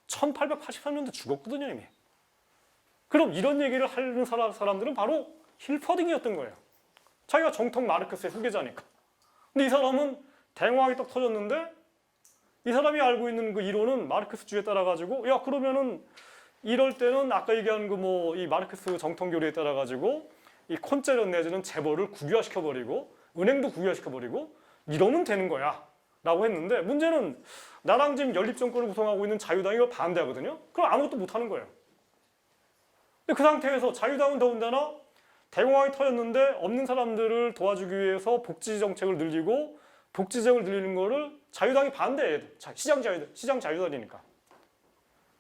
[SPEAKER 1] 1883년도 죽었거든요, 이미. 그럼 이런 얘기를 하는 사람들은 바로 힐퍼딩이었던 거예요. 자기가 정통 마르크스의 후계자니까. 근데 이 사람은 대공황이 딱 터졌는데, 이 사람이 알고 있는 그 이론은 마르크스주의에 따라 가지고, 야 그러면은 이럴 때는 아까 얘기한 그 뭐 이 마르크스 정통 교리에 따라 가지고 이 콘재련 내지는 재벌을 국유화시켜 버리고 은행도 국유화시켜 버리고 이러면 되는 거야 라고 했는데, 문제는 나랑 지금 연립정권을 구성하고 있는 자유당이 이걸 반대하거든요. 그럼 아무것도 못 하는 거예요. 근데 그 상태에서 자유당은 더군다나 대공황이 터졌는데 없는 사람들을 도와주기 위해서 복지 정책을 늘리고, 복지정을 늘리는 거를 자유당이 반대해. 시장 자유당이니까.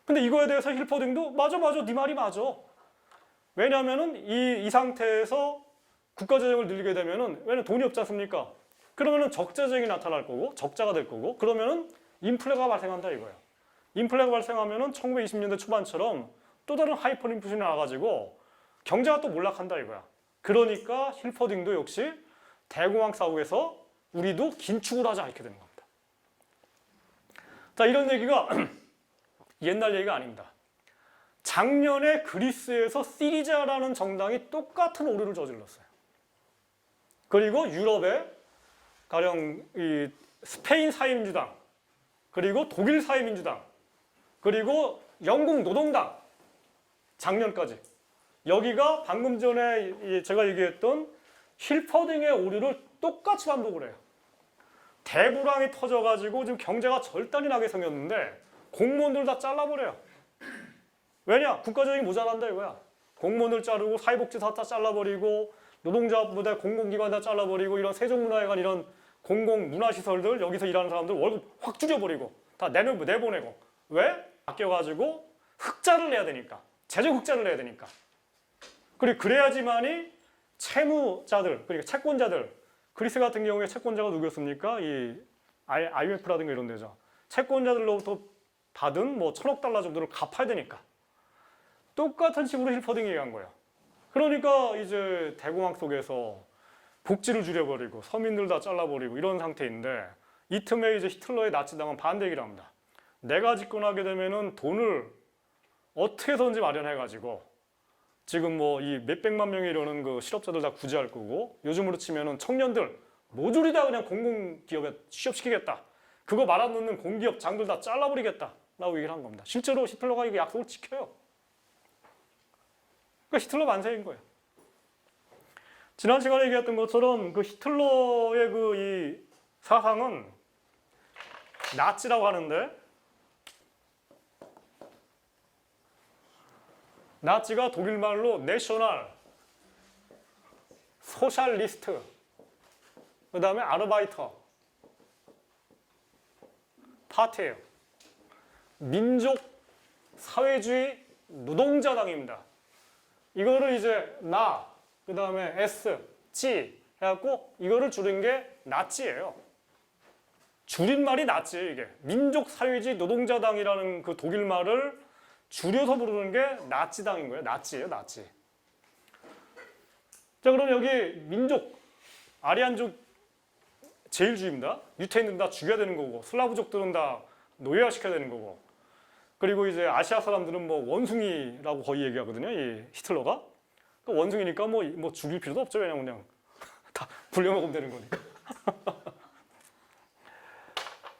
[SPEAKER 1] 근데 이거에 대해서 힐퍼딩도 맞아, 네 말이 맞아. 왜냐하면은 이 상태에서 국가재정을 늘리게 되면은, 왜냐면 돈이 없지 않습니까? 그러면은 적재정이 나타날 거고, 적자가 될 거고, 그러면은 인플레가 발생한다 이거예요. 인플레가 발생하면은 1920년대 초반처럼 또 다른 하이퍼 인플레이션이 나와가지고 경제가 또 몰락한다 이거야. 그러니까 힐퍼딩도 역시 대공황 싸움에서 우리도 긴축을 하자 이렇게 되는 겁니다. 자, 이런 얘기가 옛날 얘기가 아닙니다. 작년에 그리스에서 시리자라는 정당이 똑같은 오류를 저질렀어요. 그리고 유럽에 가령 이 스페인 사회민주당, 그리고 독일 사회민주당, 그리고 영국 노동당, 작년까지 여기가 방금 전에 제가 얘기했던 힐퍼딩의 오류를 똑같이 반복을 해요. 대불황이 터져가지고 지금 경제가 절단이 나게 생겼는데 공무원들 다 잘라버려요. 왜냐? 국가재정이 모자란다 이거야. 공무원들 자르고 사회복지사 다 잘라버리고 노동자부대 공공기관 다 잘라버리고 이런 세종문화회관 이런 공공문화시설들 여기서 일하는 사람들 월급 확 줄여버리고 다 내보내고. 왜? 아껴가지고 흑자를 내야 되니까. 재정 흑자를 내야 되니까. 그리고 그래야지만이 채무자들, 그러니까 채권자들, 그리스 같은 경우에 채권자가 누구였습니까? 이 IMF라든가 이런 데죠. 채권자들로부터 받은 뭐 1,000억 달러 정도를 갚아야 되니까 똑같은 식으로 힐퍼딩이 얘기한 거예요. 그러니까 이제 대공황 속에서 복지를 줄여버리고 서민들 다 잘라버리고 이런 상태인데 이 틈에 이제 히틀러의 나치당은 반대 얘기를 합니다. 내가 집권하게 되면은 돈을 어떻게든지 마련해가지고 지금 뭐 이 몇백만 명이 이러는 그 실업자들 다 구제할 거고 요즘으로 치면은 청년들 모조리 다 그냥 공공기업에 취업시키겠다. 그거 말 안 듣는 공기업 장들 다 잘라버리겠다. 라고 얘기를 한 겁니다. 실제로 히틀러가 이 약속을 지켜요. 그러니까 히틀러 만세인 거예요. 지난 시간에 얘기했던 것처럼 그 히틀러의 그 이 사상은 나치라고 하는데 나치가 독일 말로 내셔널, 소셜리스트, 그 다음에 아르바이터, 파티예요. 민족, 사회주의, 노동자당입니다. 이거를 이제 나, 그 다음에 S, 치 해갖고 이거를 줄인 게 나치예요. 줄임말이 나치예요, 이게. 민족, 사회주의, 노동자당이라는 그 독일 말을 줄여서 부르는 게 나치당인 거예요. 나치예요, 나치. 자, 그럼 여기 민족, 아리안족 제일주의입니다. 유태인들은 다 죽여야 되는 거고, 슬라브족들은 다 노예화시켜야 되는 거고, 그리고 이제 아시아 사람들은 뭐 원숭이라고 거의 얘기하거든요. 이 히틀러가. 그러니까 원숭이니까 뭐 죽일 필요도 없죠. 왜냐면 그냥 다 불려먹으면 되는 거니까.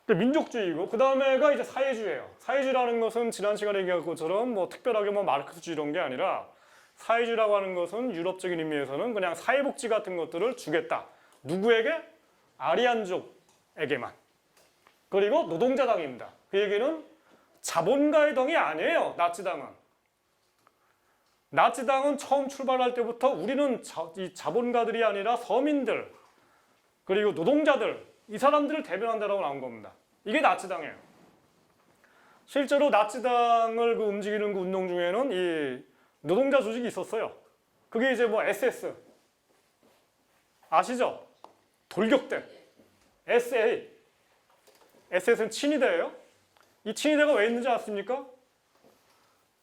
[SPEAKER 1] 민족주의고 그 다음에가 이제 사회주의예요. 사회주의라는 것은 지난 시간에 얘기한 것처럼 뭐 특별하게 뭐 마르크스주의 이런 게 아니라 사회주의라고 하는 것은 유럽적인 의미에서는 그냥 사회복지 같은 것들을 주겠다. 누구에게? 아리안족에게만. 그리고 노동자당입니다. 그 얘기는 자본가의 당이 아니에요. 나치당은. 나치당은 처음 출발할 때부터 우리는 이 자본가들이 아니라 서민들 그리고 노동자들 이 사람들을 대변한다라고 나온 겁니다. 이게 나치당이에요. 실제로 나치당을 그 움직이는 그 운동 중에는 이 노동자 조직이 있었어요. 그게 이제 뭐 SS 아시죠? 돌격대 SA SS는 친위대예요. 이 친위대가 왜 있는지 아십니까?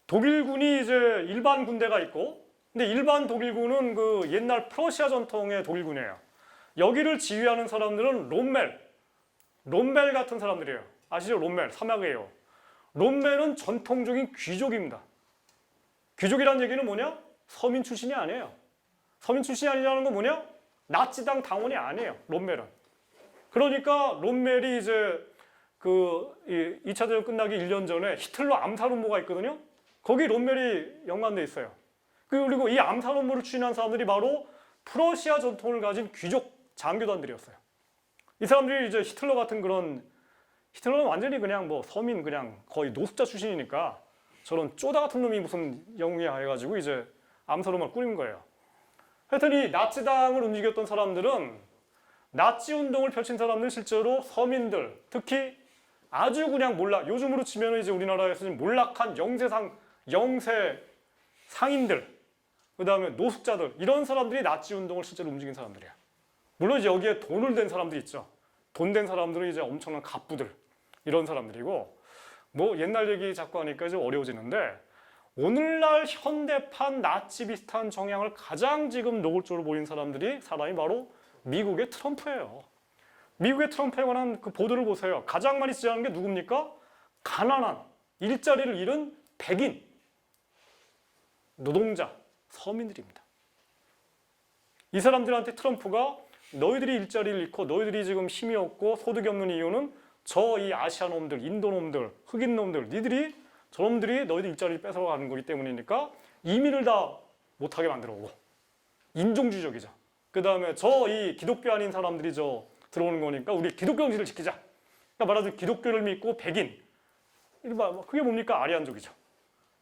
[SPEAKER 1] 독일군이 이제 일반 군대가 있고 근데 일반 독일군은 그 옛날 프러시아 전통의 독일군이에요. 여기를 지휘하는 사람들은 롬멜 같은 사람들이에요. 아시죠? 롬멜, 사막이에요. 롬멜은 전통적인 귀족입니다. 귀족이란 얘기는 뭐냐? 서민 출신이 아니에요. 서민 출신이 아니라는 건 뭐냐? 나치당 당원이 아니에요. 롬멜은. 그러니까 롬멜이 이제 그 2차 대전 끝나기 1년 전에 히틀러 암살 음모가 있거든요. 거기 롬멜이 연관돼 있어요. 그리고 이 암살 음모를 추진한 사람들이 바로 프러시아 전통을 가진 귀족 장교단들이었어요. 이 사람들이 이제 히틀러 같은 그런 히틀러는 완전히 그냥 뭐 서민 그냥 거의 노숙자 출신이니까 저런 쪼다 같은 놈이 무슨 영웅이야 해가지고 이제 암살 음모를 꾸린 거예요. 하여튼 이 나치당을 움직였던 사람들은 나치 운동을 펼친 사람들은 실제로 서민들 특히 아주 그냥 요즘으로 치면 이제 우리나라에서 몰락한 영세 상인들 그 다음에 노숙자들 이런 사람들이 나치 운동을 실제로 움직인 사람들이야. 물론 이제 여기에 돈을 댄 사람들이 있죠. 돈 댄 사람들은 이제 엄청난 갑부들 이런 사람들이고 뭐 옛날 얘기 자꾸 하니까 좀 어려워지는데 오늘날 현대판 나치 비슷한 정향을 가장 지금 노골적으로 보인 사람이 바로 미국의 트럼프예요. 미국의 트럼프에 관한 그 보도를 보세요. 가장 많이 지지하는 게 누굽니까? 가난한 일자리를 잃은 백인 노동자 서민들입니다. 이 사람들한테 트럼프가 너희들이 일자리를 잃고 너희들이 지금 힘이 없고 소득이 없는 이유는 저 이 아시아 놈들, 인도 놈들, 흑인 놈들 저놈들이 너희들 일자리를 뺏어가는 거기 때문이니까 이민을 다 못하게 만들어 오고 인종주의적이죠. 그 다음에 저 이 기독교 아닌 사람들이 들어오는 거니까 우리 기독교 정신을 지키자. 그러니까 말하자면 기독교를 믿고 백인 그게 뭡니까? 아리안족이죠.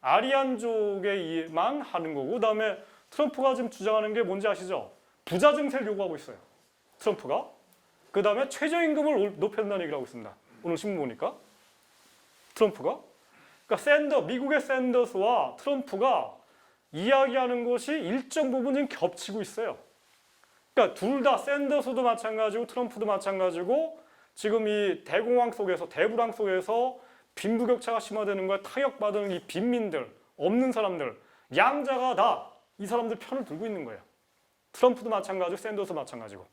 [SPEAKER 1] 아리안족에만 하는 거고 그 다음에 트럼프가 지금 주장하는 게 뭔지 아시죠? 부자 증세를 요구하고 있어요. 트럼프가. 그 다음에 최저임금을 높여야 된다는 얘기를 하고 있습니다. 오늘 신문 보니까. 트럼프가. 그러니까 미국의 샌더스와 트럼프가 이야기하는 것이 일정 부분 지금 겹치고 있어요. 그러니까 둘 다 샌더스도 마찬가지고 트럼프도 마찬가지고 지금 이 대공황 속에서 대불황 속에서 빈부격차가 심화되는 거에 타격받은 이 빈민들, 없는 사람들, 양자가 다 이 사람들 편을 들고 있는 거예요. 트럼프도 마찬가지고 샌더스 마찬가지고.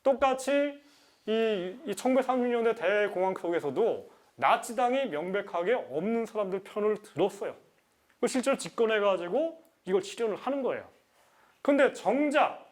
[SPEAKER 1] 똑같이 이 1930년대 대공황 속에서도 나치당이 명백하게 없는 사람들 편을 들었어요. 실제로 집권해가지고 이걸 실현을 하는 거예요. 근데 정작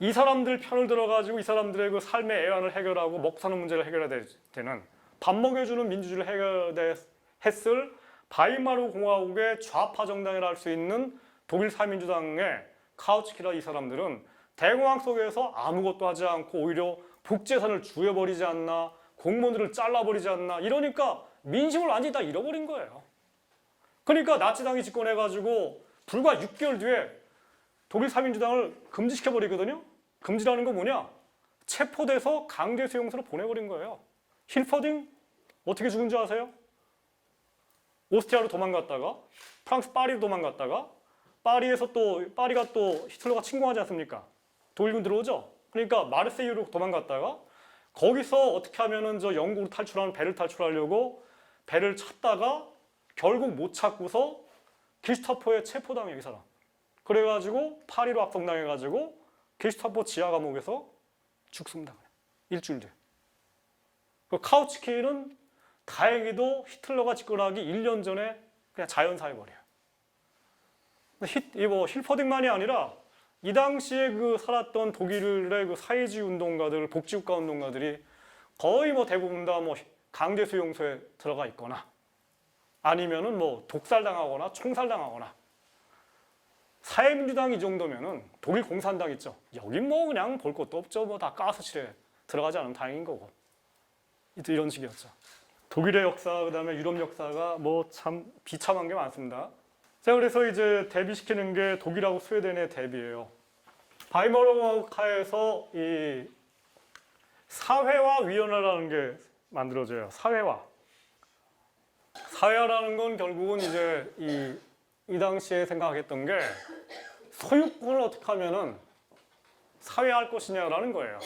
[SPEAKER 1] 이 사람들 편을 들어가지고 이 사람들의 그 삶의 애환을 해결하고 먹고 사는 문제를 해결해야 되는, 밥 먹여주는 민주주의를 해결했을 바이마르 공화국의 좌파 정당이라 할 수 있는 독일 사회민주당의 카우츠키라 이 사람들은 대공황 속에서 아무것도 하지 않고 오히려 복제산을 죽여버리지 않나, 공무원들을 잘라버리지 않나, 이러니까 민심을 완전히 다 잃어버린 거예요. 그러니까 나치당이 집권해가지고 불과 6개월 뒤에 독일 사민주당을 금지시켜버리거든요. 금지라는 건 뭐냐? 체포돼서 강제 수용소로 보내버린 거예요. 힐퍼딩 어떻게 죽은 줄 아세요? 오스트리아로 도망갔다가 프랑스 파리로 도망갔다가 파리가 또 히틀러가 침공하지 않습니까? 독일군 들어오죠. 그러니까 마르세유로 도망갔다가 거기서 어떻게 하면은 저 영국으로 탈출하는 배를 탈출하려고 배를 찾다가 결국 못 찾고서 게슈타포에 체포당해요, 이 사람. 그래가지고 파리로 압송당해가지고 게슈타포 지하 감옥에서 죽습니다. 일주일 뒤에. 그 카우츠키는 다행히도 히틀러가 집권하기 1년 전에 그냥 자연사해버려요. 힐퍼딩만이 아니라 이 당시에 그 살았던 독일의 그 사회주의 운동가들, 복지국가 운동가들이 거의 뭐 대부분 다 뭐 강제 수용소에 들어가 있거나 아니면은 뭐 독살당하거나 총살당하거나. 사회민주당이 이 정도면은 독일 공산당 있죠. 여긴 뭐 그냥 볼 것도 없죠. 뭐 다 가스실에 들어가지 않으면 다행인 거고. 이런 식이었죠. 독일의 역사, 그다음에 유럽 역사가 뭐 참 비참한 게 많습니다. 자, 그래서 이제 대비시키는 게 독일하고 스웨덴의 대비예요. 바이마르 공화국하에서 이 사회화 위원회라는 게 만들어져요. 사회화라는 건 결국은 이제 이 당시에 생각했던 게 소유권을 어떻게 하면은 사회화할 것이냐라는 거예요.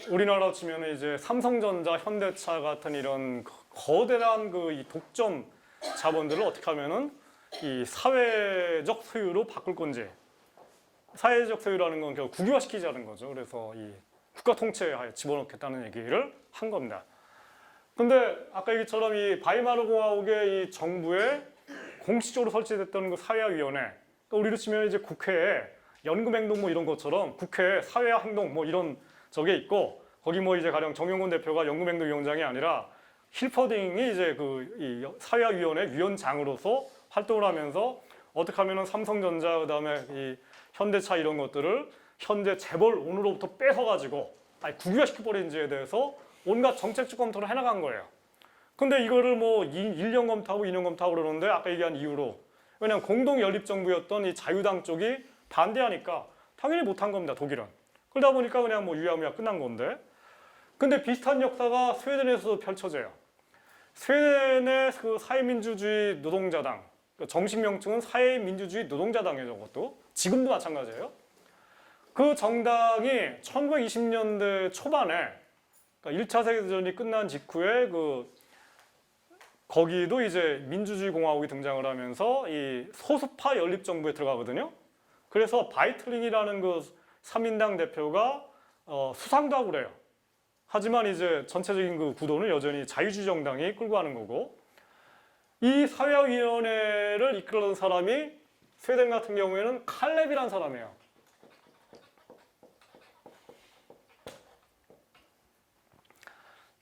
[SPEAKER 1] 우리나라로 치면 이제 삼성전자, 현대차 같은 이런 거대한 그 이 독점 자본들을 어떻게 하면은 이 사회적 소유로 바꿀 건지. 사회적 소유라는 건 결국 국유화시키자는 거죠. 그래서 이 국가 통치에 집어넣겠다는 얘기를 한 겁니다. 근데 아까 얘기처럼 이 바이마르 공화국의 이 정부에 공식적으로 설치됐던 그 사회화위원회, 또 우리로 치면 이제 국회에 연금행동 뭐 이런 것처럼 국회에 사회화 행동 뭐 이런 저게 있고, 거기 뭐 이제 가령 정용훈 대표가 연금행동위원장이 아니라 힐퍼딩이 이제 이 사회화위원회 위원장으로서 활동을 하면서 어떻게 하면은 삼성전자, 그다음에 이 현대차 이런 것들을 현재 재벌 온으로부터 뺏어가지고 국유화시켜버린지에 대해서 온갖 정책적 검토를 해나간 거예요. 근데 이거를 뭐 1년 검토하고 2년 검토하고 그러는데 아까 얘기한 이유로 그냥 공동연립정부였던 이 자유당 쪽이 반대하니까 당연히 못한 겁니다, 독일은. 그러다 보니까 그냥 뭐 유야무야 끝난 건데. 근데 비슷한 역사가 스웨덴에서도 펼쳐져요. 스웨덴의 그 사회민주주의 노동자당, 정식 명칭은 사회민주주의 노동자당이죠, 그것도. 지금도 마찬가지예요. 그 정당이 1920년대 초반에, 그러니까 1차 세계대전이 끝난 직후에 거기도 이제 민주주의 공화국이 등장을 하면서 이 소수파 연립정부에 들어가거든요. 그래서 바이틀링이라는 그 3인당 대표가 수상도 하고 그래요. 하지만 이제 전체적인 그 구도는 여전히 자유주의 정당이 끌고 가는 거고, 이 사회화위원회를 이끌던 사람이 스웨덴 같은 경우에는 칼렙이라는 사람이에요.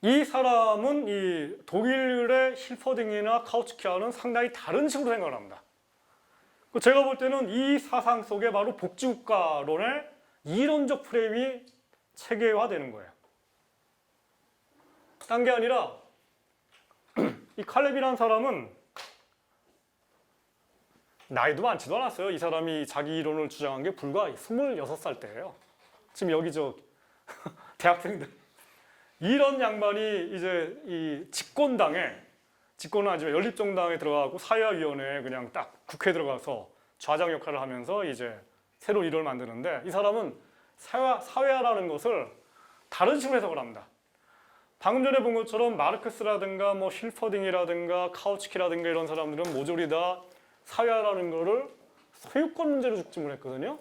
[SPEAKER 1] 이 사람은 이 독일의 힐퍼딩이나 카우츠키와는 상당히 다른 식으로 생각을 합니다. 제가 볼 때는 이 사상 속에 바로 복지국가론의 이론적 프레임이 체계화되는 거예요. 딴 게 아니라 이 칼렙이라는 사람은 나이도 많지도 않았어요. 이 사람이 자기 이론을 주장한 게 불과 26살 때예요. 지금 여기 대학생들. 이런 양반이 이제 이 집권은 아니지만 연립정당에 들어가고 사회화위원회에 그냥 딱 국회에 들어가서 좌장 역할을 하면서 이제 새로운 이론을 만드는데, 이 사람은 사회화라는 것을 다른 식으로 해석을 합니다. 방금 전에 본 것처럼 마르크스라든가 뭐 힐퍼딩이라든가 카우츠키라든가 이런 사람들은 모조리 다 사회화라는 거를 소유권 문제로 중점을 했거든요.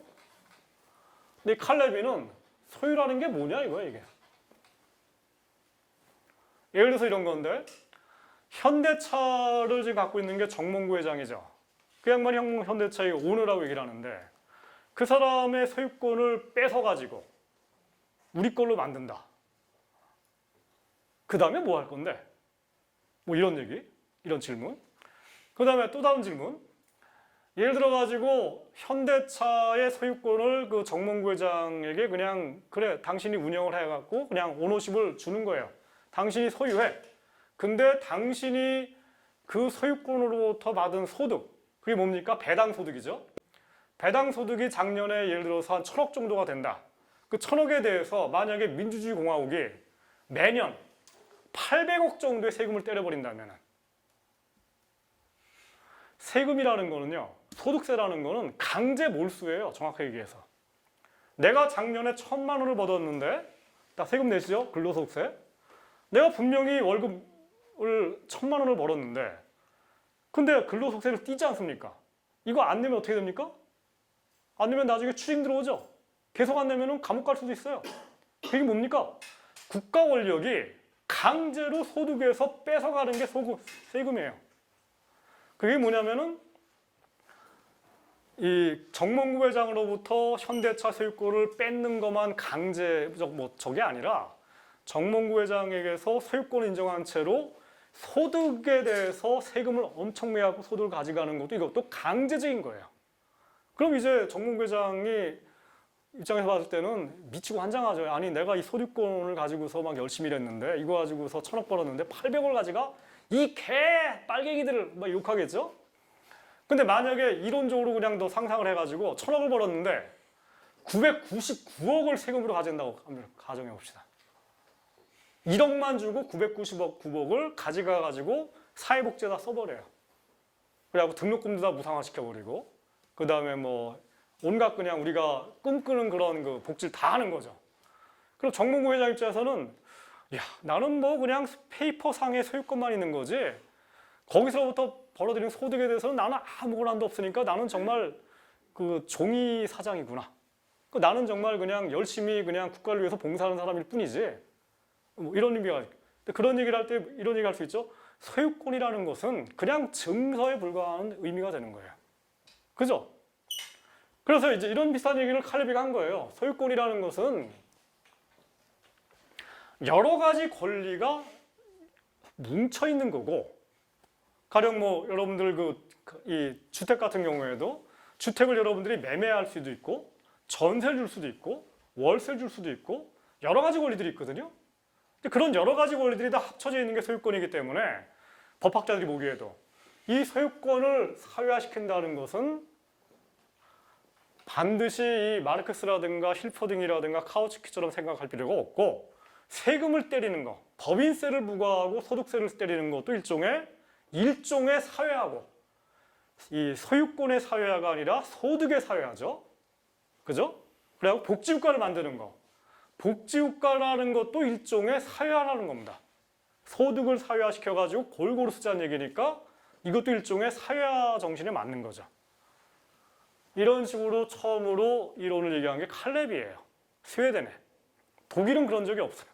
[SPEAKER 1] 근데 칼레비는 소유라는 게 뭐냐 이거야 이게. 예를 들어서 이런 건데 현대차를 지금 갖고 있는 게 정몽구 회장이죠. 그 양반이 현대차의 오너라고 얘기를 하는데 그 사람의 소유권을 뺏어가지고 우리 걸로 만든다. 그 다음에 뭐 할 건데? 뭐 이런 얘기, 이런 질문. 그 다음에 또 다른 질문. 예를 들어가지고 현대차의 소유권을 그 정몽구 회장에게 그냥 그래 당신이 운영을 해갖고 그냥 오너십을 주는 거예요. 당신이 소유해. 근데 당신이 그 소유권으로부터 받은 소득, 그게 뭡니까? 배당소득이죠. 배당소득이 작년에 예를 들어서 한 1,000억 정도가 된다. 그 1,000억에 대해서 만약에 민주주의 공화국이 매년 800억 정도의 세금을 때려버린다면 세금이라는 거는요, 소득세라는 거는 강제 몰수예요. 정확하게 얘기해서. 내가 작년에 1,000만 원을 벌었는데 나 세금 내시죠? 근로소득세. 내가 분명히 월급을 1,000만 원을 벌었는데 근데 근로소득세를 떼지 않습니까? 이거 안 내면 어떻게 됩니까? 안 내면 나중에 추징 들어오죠? 계속 안 내면 감옥 갈 수도 있어요. 그게 뭡니까? 국가 권력이 강제로 소득에서 뺏어가는 게 세금이에요. 그게 뭐냐면은 이 정몽구 회장으로부터 현대차 소유권을 뺏는 것만 강제적 뭐 저게 아니라 정몽구 회장에게서 소유권을 인정한 채로 소득에 대해서 세금을 엄청 매하고 소득을 가져가는 것도 이것도 강제적인 거예요. 그럼 이제 정몽구 회장이 입장에서 봤을 때는 미치고 환장하죠. 아니 내가 이 소유권을 가지고서 막 열심히 일했는데 이거 가지고서 1,000억 벌었는데 800억 가지가 이 개 빨갱이들을 막 욕하겠죠. 근데 만약에 이론적으로 그냥 더 상상을 해가지고 1,000억을 벌었는데 999억을 세금으로 가진다고 가정해 봅시다. 1억만 주고 999억을 가져가가지고 사회복지에다 써버려요. 그래갖고 등록금도 다 무상화시켜버리고 그 다음에 뭐 온갖 그냥 우리가 꿈꾸는 그런 그 복지를 다 하는 거죠. 그럼 정몽구 회장 입장에서는 야 나는 뭐 그냥 페이퍼상의 소유권만 있는 거지 거기서부터 벌어들이는 소득에 대해서는 나는 아무런 한도 없으니까 나는 정말 그 종이 사장이구나. 나는 정말 그냥 열심히 그냥 국가를 위해서 봉사하는 사람일 뿐이지. 뭐 이런 의미가 그런 얘기를 할 때 이런 얘기 할 수 있죠. 소유권이라는 것은 그냥 증서에 불과한 의미가 되는 거예요. 그죠? 그래서 이제 이런 비슷한 얘기를 칼레비가 한 거예요. 소유권이라는 것은 여러 가지 권리가 뭉쳐 있는 거고, 가령 뭐 여러분들 이 주택 같은 경우에도 주택을 여러분들이 매매할 수도 있고, 전세를 줄 수도 있고, 월세를 줄 수도 있고, 여러 가지 권리들이 있거든요. 그런 여러 가지 권리들이 다 합쳐져 있는 게 소유권이기 때문에 법학자들이 보기에도 이 소유권을 사회화시킨다는 것은 반드시 이 마르크스라든가 힐퍼딩이라든가 카우츠키처럼 생각할 필요가 없고 세금을 때리는 거, 법인세를 부과하고 소득세를 때리는 것도 일종의 사회화고 이 소유권의 사회화가 아니라 소득의 사회화죠. 그죠? 그리고 복지국가를 만드는 거. 복지국가라는 것도 일종의 사회화라는 겁니다. 소득을 사회화시켜가지고 골고루 쓰자는 얘기니까 이것도 일종의 사회화 정신에 맞는 거죠. 이런 식으로 처음으로 이론을 얘기한 게 칼레비예요. 스웨덴에. 독일은 그런 적이 없어요.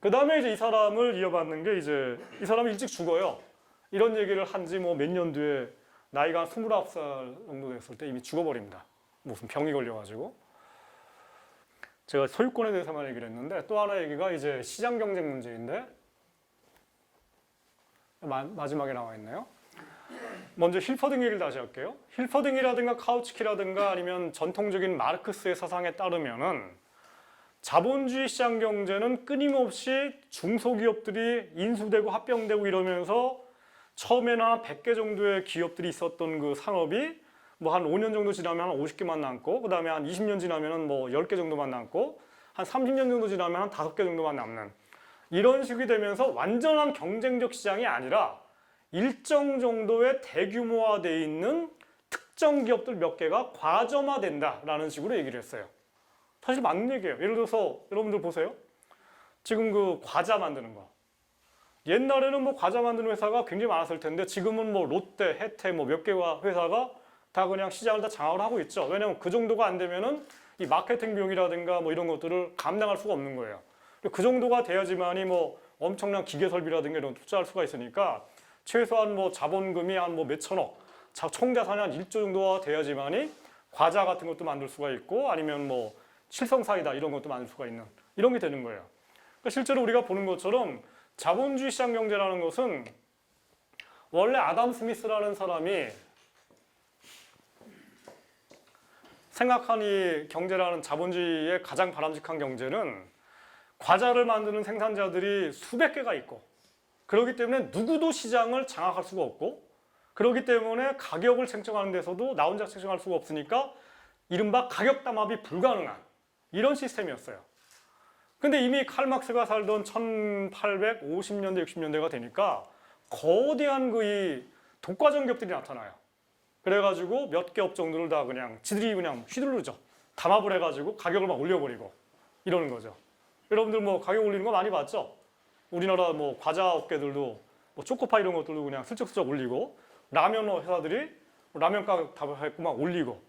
[SPEAKER 1] 그 다음에 이제 이 사람을 이어받는 게 이제 이 사람이 일찍 죽어요. 이런 얘기를 한 지 뭐 몇 년 뒤에 나이가 한 29살 정도 됐을 때 이미 죽어버립니다. 무슨 병이 걸려가지고. 제가 소유권에 대해서만 얘기를 했는데 또 하나 얘기가 이제 시장 경쟁 문제인데 마지막에 나와 있네요. 먼저 힐퍼딩 얘기를 다시 할게요. 힐퍼딩이라든가 카우츠키라든가 아니면 전통적인 마르크스의 사상에 따르면은 자본주의 시장 경제는 끊임없이 중소기업들이 인수되고 합병되고 이러면서 처음에는 한 100개 정도의 기업들이 있었던 그 산업이 뭐 한 5년 정도 지나면 한 50개만 남고 그 다음에 한 20년 지나면 뭐 10개 정도만 남고 한 30년 정도 지나면 한 5개 정도만 남는 이런 식이 되면서 완전한 경쟁적 시장이 아니라 일정 정도의 대규모화되어 있는 특정 기업들 몇 개가 과점화된다라는 식으로 얘기를 했어요. 사실 맞는 얘기예요. 예를 들어서 여러분들 보세요. 지금 그 과자 만드는 거. 옛날에는 뭐 과자 만드는 회사가 굉장히 많았을 텐데 지금은 뭐 롯데, 혜태 뭐 몇 개가 회사가 다 그냥 시장을 다 장악을 하고 있죠. 왜냐하면 그 정도가 안 되면은 이 마케팅 비용이라든가 뭐 이런 것들을 감당할 수가 없는 거예요. 그 정도가 돼야지만이 뭐 엄청난 기계 설비라든가 이런 투자할 수가 있으니까 최소한 뭐 자본금이 한 뭐 몇천억, 총 자산이 한 1조 정도가 돼야지만이 과자 같은 것도 만들 수가 있고 아니면 뭐 칠성사이다 이런 것도 만들 수가 있는 이런 게 되는 거예요. 그러니까 실제로 우리가 보는 것처럼 자본주의 시장 경제라는 것은 원래 아담 스미스라는 사람이 생각한 이 경제라는 자본주의의 가장 바람직한 경제는 과자를 만드는 생산자들이 수백 개가 있고 그렇기 때문에 누구도 시장을 장악할 수가 없고 그렇기 때문에 가격을 책정하는 데서도 나 혼자 책정할 수가 없으니까 이른바 가격 담합이 불가능한 이런 시스템이었어요. 근데 이미 칼막스가 살던 1850년대, 60년대가 되니까 거대한 그 이 독과점 기업들이 나타나요. 그래가지고 몇 개 업종들을 다 그냥 지들이 그냥 휘두르죠. 담합을 해가지고 가격을 막 올려버리고 이러는 거죠. 여러분들 뭐 가격 올리는 거 많이 봤죠? 우리나라 뭐 과자 업계들도 뭐 초코파 이런 것들도 그냥 슬쩍슬쩍 올리고 라면 회사들이 라면 가격 다 했고 막 올리고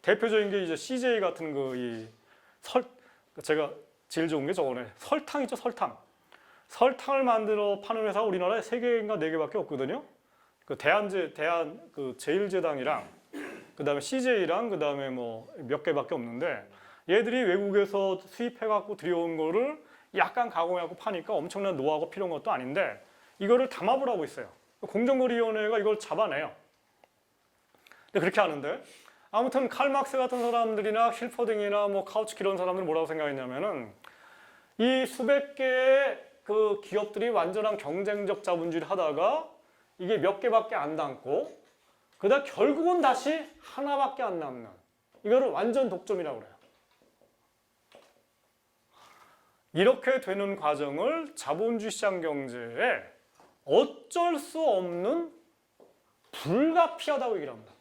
[SPEAKER 1] 대표적인 게 이제 CJ 같은 제가 제일 좋은 게 저거네. 설탕 있죠, 설탕. 설탕을 만들어 파는 회사가 우리나라에 3개인가 4개밖에 없거든요. 그 그 제일제당이랑 그다음에 CJ랑 그다음에 뭐 몇 개밖에 없는데 얘들이 외국에서 수입해 갖고 들여온 거를 약간 가공해 갖고 파니까 엄청난 노하우가 필요한 것도 아닌데 이거를 담합을 하고 있어요. 공정거래위원회가 이걸 잡아내요. 근데 그렇게 하는데 아무튼 칼막스 같은 사람들이나 힐퍼딩이나 뭐 카우츠키 이런 사람들은 뭐라고 생각했냐면은 이 수백 개의 그 기업들이 완전한 경쟁적 자본주의를 하다가 이게 몇 개밖에 안 남고 그다음 결국은 다시 하나밖에 안 남는 이거를 완전 독점이라고 그래요. 이렇게 되는 과정을 자본주의 시장 경제에 어쩔 수 없는 불가피하다고 얘기를 합니다.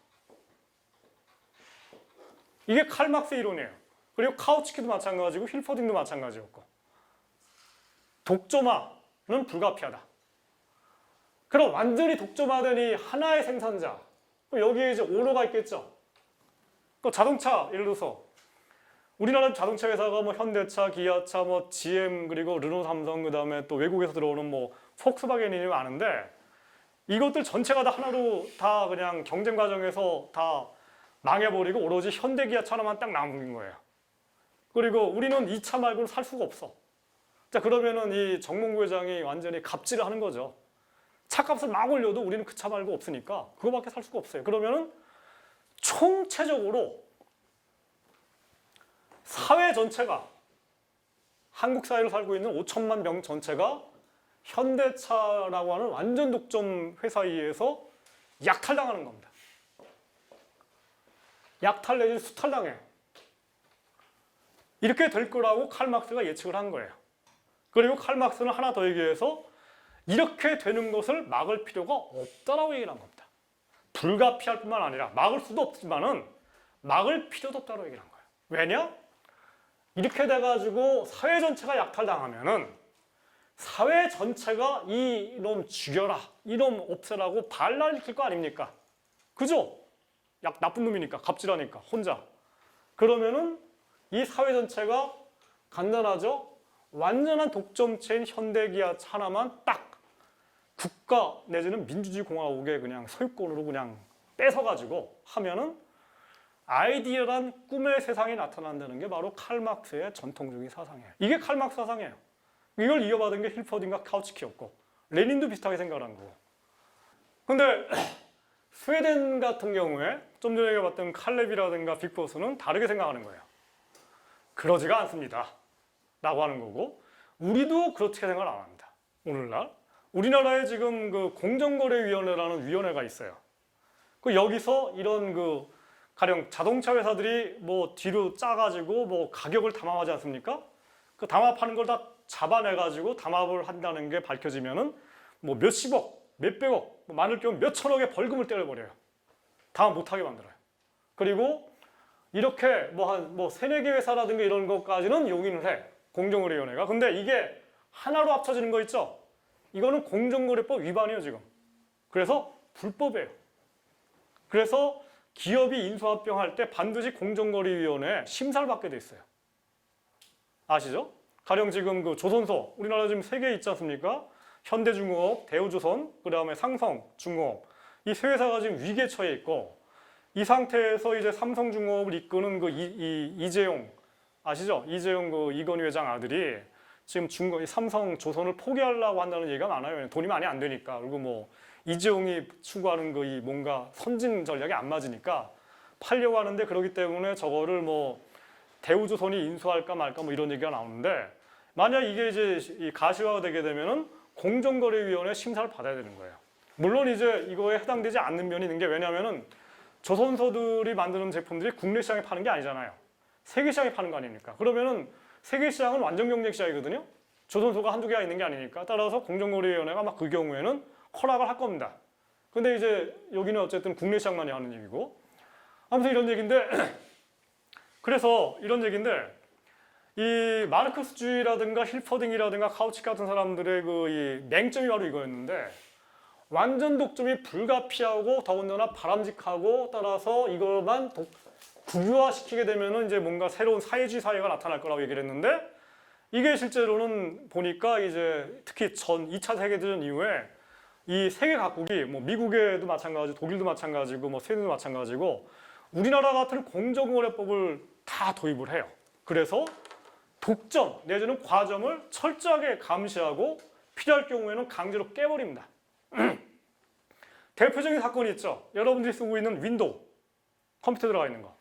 [SPEAKER 1] 이게 칼막스의 이론이에요. 그리고 카우츠키도 마찬가지고 힐퍼딩도 마찬가지였고 독점화는 불가피하다. 그럼 완전히 독점화되니 하나의 생산자 여기에 이제 오너가 있겠죠. 그 자동차 예를 들어서 우리나라 자동차 회사가 뭐 현대차, 기아차, 뭐 GM 그리고 르노, 삼성 그다음에 또 외국에서 들어오는 뭐 폭스바겐이 많은데 이것들 전체가 다 하나로 다 그냥 경쟁 과정에서 다 망해버리고 오로지 현대 기아차 하나만 딱 남은 거예요. 그리고 우리는 이 차 말고는 살 수가 없어. 자 그러면은 이 정몽구 회장이 완전히 갑질을 하는 거죠. 차값을 막 올려도 우리는 그 차 말고 없으니까 그거밖에 살 수가 없어요. 그러면은 총체적으로 사회 전체가 한국 사회를 살고 있는 5천만 명 전체가 현대차라고 하는 완전 독점 회사에 의해서 약탈당하는 겁니다. 약탈 내지 수탈당해요. 이렇게 될 거라고 칼막스가 예측을 한 거예요. 그리고 칼막스는 하나 더 얘기해서 이렇게 되는 것을 막을 필요가 없다라고 얘기를 한 겁니다. 불가피할 뿐만 아니라 막을 수도 없지만은 막을 필요도 없다고 얘기를 한 거예요. 왜냐? 이렇게 돼가지고 사회 전체가 약탈당하면은 사회 전체가 이놈 죽여라, 이놈 없애라고 발랄일으킬 거 아닙니까? 그죠? 나쁜 놈이니까, 갑질하니까, 혼자. 그러면은 이 사회 전체가 간단하죠? 완전한 독점체인 현대기아차 하나만 딱 국가 내지는 민주주의 공화국의 그냥 소유권으로 그냥 뺏어가지고 하면은 아이디어란 꿈의 세상이 나타난다는 게 바로 칼막스의 전통적인 사상이에요. 이게 칼막스 사상이에요. 이걸 이어받은 게 힐퍼딩과 카우츠키였고 레닌도 비슷하게 생각한 거고. 근데 스웨덴 같은 경우에 좀 전에 얘기해봤던 칼렙이라든가 빅보스는 다르게 생각하는 거예요. 그러지가 않습니다. 라고 하는 거고 우리도 그렇게 생각을 안 합니다. 오늘날 우리나라에 지금 그 공정거래위원회라는 위원회가 있어요. 그 여기서 이런 그 가령 자동차 회사들이 뭐 뒤로 짜가지고 뭐 가격을 담합하지 않습니까? 그 담합하는 걸 다 잡아내가지고 담합을 한다는 게 밝혀지면은 뭐 몇십억, 몇백억, 뭐 많을 경우 몇천억의 벌금을 때려버려요. 담합 못하게 만들어요. 그리고 이렇게 뭐 한 뭐 세네 개 회사라든가 이런 것까지는 용인을 해. 공정거래위원회가. 근데 이게 하나로 합쳐지는 거 있죠? 이거는 공정거래법 위반이에요, 지금. 그래서 불법이에요. 그래서 기업이 인수합병할 때 반드시 공정거래위원회 심사를 받게 돼 있어요. 아시죠? 가령 지금 그 조선소, 우리나라 지금 3개 있지 않습니까? 현대중공업, 대우조선, 그 다음에 삼성중공업. 이 세 회사가 지금 위기에 처해 있고, 이 상태에서 이제 삼성중공업을 이끄는 그 이재용, 아시죠? 이재용 그 이건희 회장 아들이 지금 삼성조선을 포기하려고 한다는 얘기가 많아요. 돈이 많이 안 되니까. 그리고 뭐 이재용이 추구하는 그 이 뭔가 선진 전략이 안 맞으니까 팔려고 하는데, 그러기 때문에 저거를 뭐 대우조선이 인수할까 말까 뭐 이런 얘기가 나오는데, 만약 이게 이제 이 가시화가 되게 되면은 공정거래위원회 심사를 받아야 되는 거예요. 물론 이제 이거에 해당되지 않는 면이 있는 게, 왜냐하면은 조선소들이 만드는 제품들이 국내 시장에 파는 게 아니잖아요. 세계 시장에 파는 거 아닙니까? 그러면은 세계 시장은 완전 경쟁 시장이거든요. 조선소가 한두 개가 있는 게 아니니까. 따라서 공정거래위원회가 막 그 경우에는 허락을 할 겁니다. 근데 이제 여기는 어쨌든 국내 시장만이 하는 얘기고. 아무튼 이런 얘기인데 그래서 이런 얘기인데, 이 마르크스주의라든가 힐퍼딩이라든가 카우치 같은 사람들의 그 이 맹점이 바로 이거였는데, 완전 독점이 불가피하고 더군다나 바람직하고, 따라서 이것만 국유화시키게 되면은 이제 뭔가 새로운 사회주의 사회가 나타날 거라고 얘기를 했는데, 이게 실제로는 보니까 이제 특히 2차 세계대전 이후에 이 세계 각국이 뭐 미국에도 마찬가지고 독일도 마찬가지고 뭐 스웨덴도 마찬가지고 우리나라 같은 공정거래법을 다 도입을 해요. 그래서 독점 내지는 과점을 철저하게 감시하고 필요할 경우에는 강제로 깨버립니다. 대표적인 사건이 있죠. 여러분들이 쓰고 있는 윈도우, 컴퓨터에 들어가 있는 거.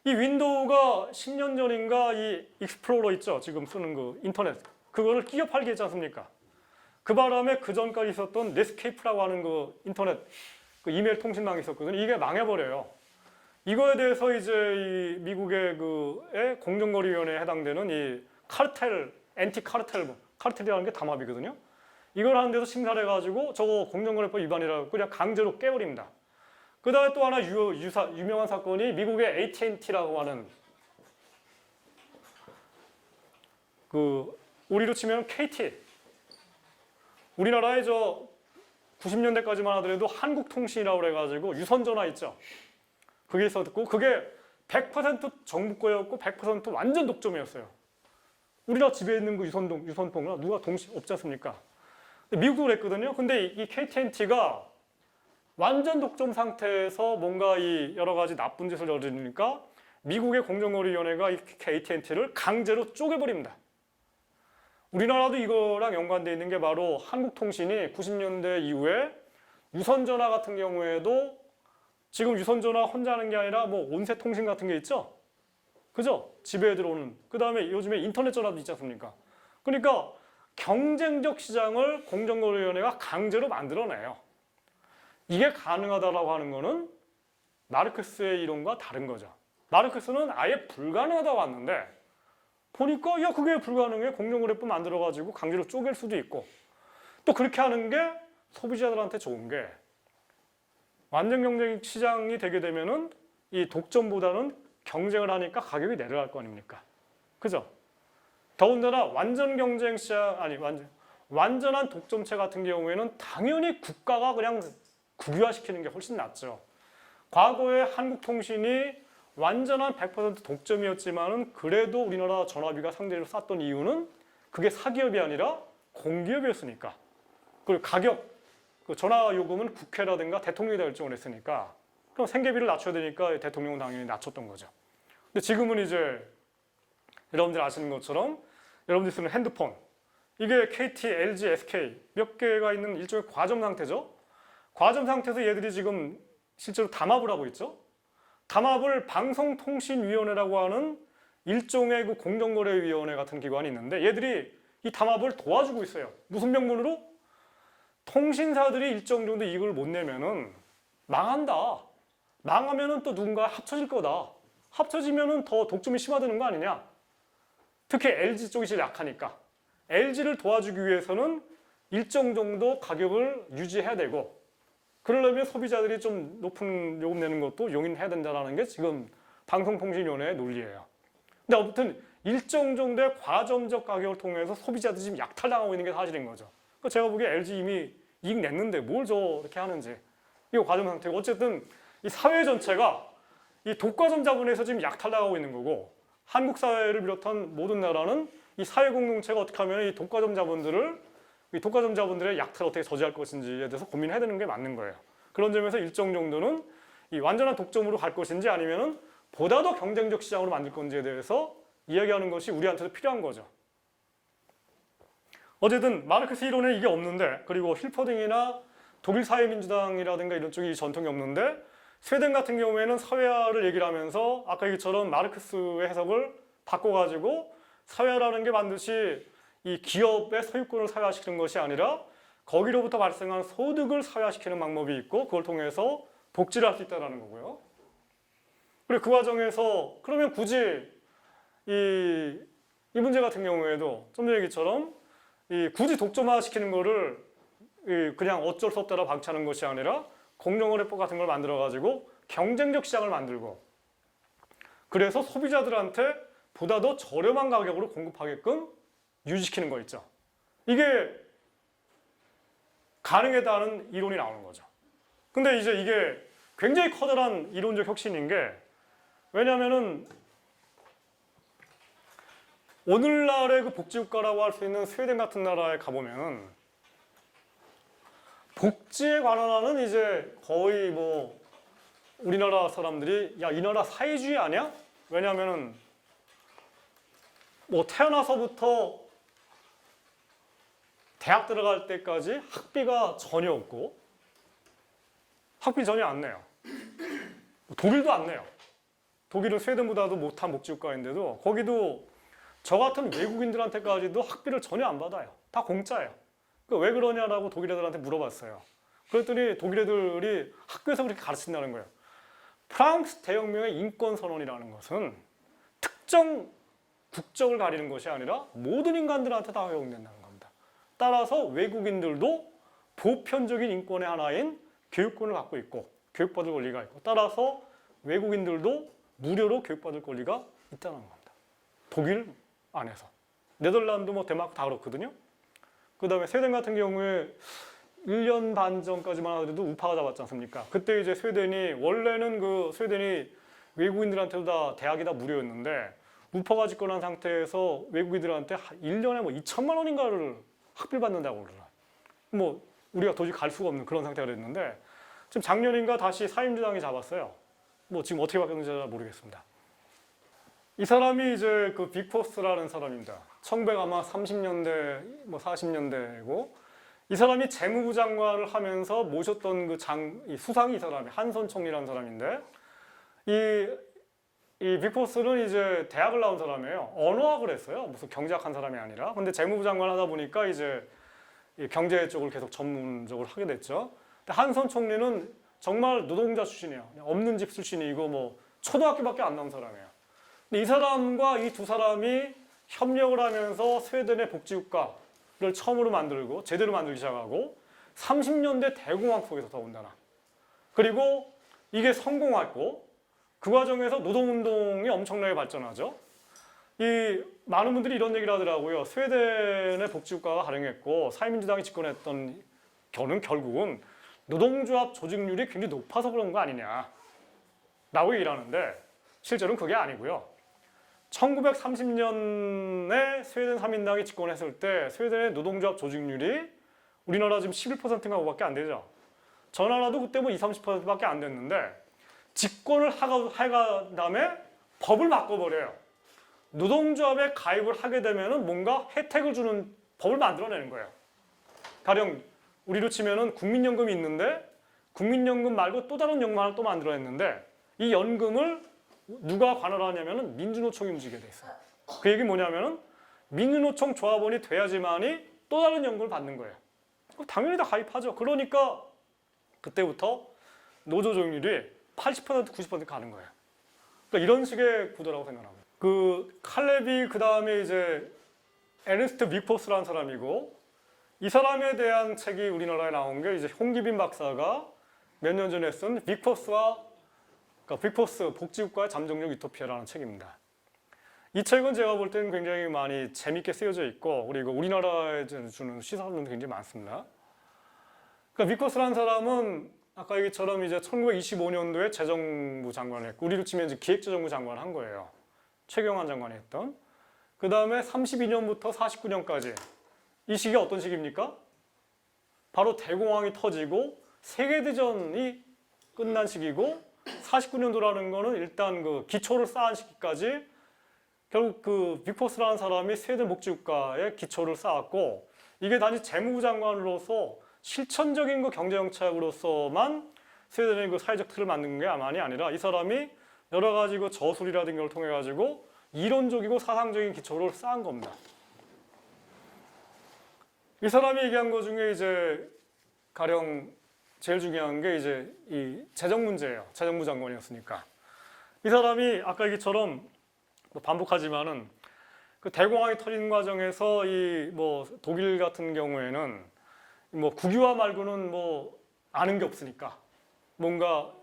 [SPEAKER 1] 이 윈도우가 10년 전인가 이 익스플로러 있죠. 지금 쓰는 그 인터넷. 그거를 끼어 팔게 했지 않습니까? 그 바람에 그 전까지 있었던 넷스케이프라고 하는 그 인터넷 그 이메일 통신망이 있었거든요. 이게 망해버려요. 이거에 대해서 이제 이 미국의 그 공정거래위원회에 해당되는 이 카르텔, 엔티 카르텔, 카르텔이라는 게 담합이거든요. 이걸 하는 데서 심사를 해가지고 저거 공정거래법 위반이라고 그냥 강제로 깨버립니다. 그 다음에 또 하나 유명한 사건이 미국의 AT&T라고 하는 그 우리로 치면 KT. 우리나라에 저 90년대까지만 하더라도 한국통신이라고 그래가지고 유선전화 있죠. 그게 있었고 그게 100% 정부 거였고 100% 완전 독점이었어요. 우리나라 집에 있는 그 유선통은 누가 없지 않습니까? 미국도 그랬거든요. 근데 이 KT&T가 완전 독점 상태에서 뭔가 이 여러 가지 나쁜 짓을 저지르니까 미국의 공정거래위원회가 이 AT&T를 강제로 쪼개버립니다. 우리나라도 이거랑 연관되어 있는 게 바로 한국통신이 90년대 이후에 유선전화 같은 경우에도 지금 유선전화 혼자 하는 게 아니라 뭐 온세통신 같은 게 있죠? 그죠? 집에 들어오는. 그 다음에 요즘에 인터넷 전화도 있지 않습니까? 그러니까 경쟁적 시장을 공정거래위원회가 강제로 만들어내요. 이게 가능하다라고 하는 거는 마르크스의 이론과 다른 거죠. 마르크스는 아예 불가능하다고 했는데 보니까 야 그게 불가능해. 공정거래법 만들어가지고 강제로 쪼갤 수도 있고 또 그렇게 하는 게 소비자들한테 좋은 게 완전 경쟁 시장이 되게 되면은 이 독점보다는 경쟁을 하니까 가격이 내려갈 거 아닙니까? 그죠? 더군다나 완전 경쟁 시장 아니 완전한 독점체 같은 경우에는 당연히 국가가 그냥 국유화시키는 게 훨씬 낫죠. 과거에 한국통신이 완전한 100% 독점이었지만은 그래도 우리나라 전화비가 상대적으로 쌌던 이유는 그게 사기업이 아니라 공기업이었으니까. 그리고 가격, 그 전화 요금은 국회라든가 대통령이 결정을 했으니까 그럼 생계비를 낮춰야 되니까 대통령은 당연히 낮췄던 거죠. 근데 지금은 이제 여러분들 아시는 것처럼 여러분들이 쓰는 핸드폰 이게 KT, LG, SK 몇 개가 있는 일종의 과점 상태죠. 과점 상태에서 얘들이 지금 실제로 담합을 하고 있죠. 담합을 방송통신위원회라고 하는 일종의 그 공정거래위원회 같은 기관이 있는데 얘들이 이 담합을 도와주고 있어요. 무슨 명분으로? 통신사들이 일정 정도 이익을 못 내면은 망한다. 망하면은 또 누군가 합쳐질 거다. 합쳐지면은 더 독점이 심화되는 거 아니냐. 특히 LG 쪽이 제일 약하니까. LG를 도와주기 위해서는 일정 정도 가격을 유지해야 되고 그러려면 소비자들이 좀 높은 요금 내는 것도 용인해야 된다는 게 지금 방송통신위원회의 논리예요. 근데 아무튼 일정 정도의 과점적 가격을 통해서 소비자들이 지금 약탈당하고 있는 게 사실인 거죠. 그러니까 제가 보기에 LG 이미 이익 냈는데 뭘 저렇게 하는지. 이거 과점 상태고 어쨌든 이 사회 전체가 이 독과점 자본에서 지금 약탈당하고 있는 거고 한국 사회를 비롯한 모든 나라는 이 사회 공동체가 어떻게 하면 이 독과점 자본들의 약탈을 어떻게 저지할 것인지에 대해서 고민해야 되는 게 맞는 거예요. 그런 점에서 일정 정도는 이 완전한 독점으로 갈 것인지 아니면은 보다 더 경쟁적 시장으로 만들 건지에 대해서 이야기하는 것이 우리한테도 필요한 거죠. 어쨌든 마르크스 이론에 이게 없는데 그리고 힐퍼딩이나 독일 사회민주당이라든가 이런 쪽이 전통이 없는데 스웨덴 같은 경우에는 사회화를 얘기를 하면서 아까 얘기처럼 마르크스의 해석을 바꿔가지고 사회화라는 게 반드시 이 기업의 소유권을 사회화시키는 것이 아니라 거기로부터 발생한 소득을 사회화시키는 방법이 있고 그걸 통해서 복지를 할 수 있다는 거고요. 그리고 그 과정에서 그러면 굳이 이 문제 같은 경우에도 좀 전에 얘기처럼 굳이 독점화 시키는 거를 그냥 어쩔 수 없다라 방치하는 것이 아니라 공정거래법 같은 걸 만들어가지고 경쟁적 시장을 만들고 그래서 소비자들한테 보다 더 저렴한 가격으로 공급하게끔 유지시키는 거 있죠. 이게 가능하다는 이론이 나오는 거죠. 근데 이제 이게 굉장히 커다란 이론적 혁신인 게 왜냐하면은 오늘날의 그 복지국가라고 할 수 있는 스웨덴 같은 나라에 가보면은 복지에 관한 이제 거의 뭐 우리나라 사람들이 야, 이 나라 사회주의 아니야? 왜냐하면은 뭐 태어나서부터 대학 들어갈 때까지 학비가 전혀 없고 학비 전혀 안 내요. 독일도 안 내요. 독일은 스웨덴보다도 못한 복지국가인데도 거기도 저 같은 외국인들한테까지도 학비를 전혀 안 받아요. 다 공짜예요. 왜 그러냐라고 독일 애들한테 물어봤어요. 그랬더니 독일 애들이 학교에서 그렇게 가르친다는 거예요. 프랑스 대혁명의 인권선언이라는 것은 특정 국적을 가리는 것이 아니라 모든 인간들한테 다 허용된다는 겁니다. 따라서 외국인들도 보편적인 인권의 하나인 교육권을 갖고 있고 교육받을 권리가 있고 따라서 외국인들도 무료로 교육받을 권리가 있다는 겁니다. 독일 안에서. 네덜란드, 덴마크 다 그렇거든요. 그 다음에 스웨덴 같은 경우에 1년 반 전까지만 하더라도 우파가 잡았지 않습니까? 그때 이제 스웨덴이 원래는 그 스웨덴이 외국인들한테도 다 대학이 다 무료였는데 우파가 집권한 상태에서 외국인들한테 1년에 뭐 2천만 원인가를 학비를 받는다고 그러더라. 뭐 우리가 도저히 갈 수가 없는 그런 상태가 됐는데 지금 작년인가 다시 사회민주당이 잡았어요. 뭐 지금 어떻게 바뀌었는지 잘 모르겠습니다. 이 사람이 이제 그 빅포스라는 사람입니다. 1930년대, 뭐 40년대고 이 사람이 재무부 장관을 하면서 모셨던 그 이 수상이 이 사람이 한선 총리라는 사람인데 이 빅포스는 이제 대학을 나온 사람이에요. 언어학을 했어요. 무슨 경제학한 사람이 아니라. 근데 재무부 장관 하다 보니까 이제 이 경제 쪽을 계속 전문적으로 하게 됐죠. 근데 한선 총리는 정말 노동자 출신이에요. 없는 집 출신이고 뭐 초등학교밖에 안 나온 사람이에요. 근데 이 사람과 이 두 사람이 협력을 하면서 스웨덴의 복지국가를 처음으로 만들고 제대로 만들기 시작하고 30년대 대공황 속에서 더군다나 그리고 이게 성공했고 그 과정에서 노동운동이 엄청나게 발전하죠. 이 많은 분들이 이런 얘기를 하더라고요. 스웨덴의 복지국가가 가능했고 사회민주당이 집권했던 결국은 노동조합 조직률이 굉장히 높아서 그런 거 아니냐 라고 얘기를 하는데 실제로는 그게 아니고요. 1930년에 스웨덴 3인당이 집권했을 때 스웨덴의 노동조합 조직률이 우리나라 지금 11%인가 그거밖에 안 되죠. 저 나라도 그때 뭐 20, 30%밖에 안 됐는데 집권을 하가 다음에 법을 바꿔버려요. 노동조합에 가입을 하게 되면 뭔가 혜택을 주는 법을 만들어내는 거예요. 가령 우리로 치면은 국민연금이 있는데 국민연금 말고 또 다른 연금 하나 또 만들어냈는데 이 연금을 누가 관할하냐면은 민주노총이 움직이게 돼 있어요. 그 얘기 뭐냐면은 민주노총 조합원이 돼야지만이 또 다른 연금을 받는 거예요. 당연히 다 가입하죠. 그러니까 그때부터 노조 조직률이 80% 90% 가는 거예요. 그러니까 이런 식의 구도라고 생각합니다. 그 칼레비 그 다음에 이제 에르스트 빅포스라는 사람이고 이 사람에 대한 책이 우리나라에 나온 게 이제 홍기빈 박사가 몇 년 전에 쓴 빅포스 복지국가의 잠정적 유토피아라는 책입니다. 이 책은 제가 볼 때는 굉장히 많이 재밌게 쓰여져 있고 그리고 우리나라에 주는 시사는 굉장히 많습니다. 그러니까 비커스라는 사람은 아까 얘기처럼 이제 1925년도에 재정부 장관을 했고 우리로 치면 이제 기획재정부 장관을 한 거예요. 최경환 장관이 했던. 그 다음에 32년부터 49년까지 이 시기가 어떤 시기입니까? 바로 대공황이 터지고 세계대전이 끝난 시기고 49년도라는 거는 일단 그 기초를 쌓은 시기까지 결국 그 빅포스라는 사람이 스웨덴 복지국가의 기초를 쌓았고 이게 단지 재무부 장관으로서 실천적인 그 경제정책으로서만 스웨덴의 그 사회적 틀을 만든 게 아만이 아니라 이 사람이 여러 가지 그 저술이라든가 걸 통해 가지고 이론적이고 사상적인 기초를 쌓은 겁니다. 이 사람이 얘기한 것 중에 이제 가령 제일 중요한 게 이제 이 재정 문제예요. 재정부 장관이었으니까. 이 사람이 아까 얘기처럼 반복하지만은 그 대공황이 터지는 과정에서 이 뭐 독일 같은 경우에는 뭐 국유화 말고는 뭐 아는 게 없으니까 뭔가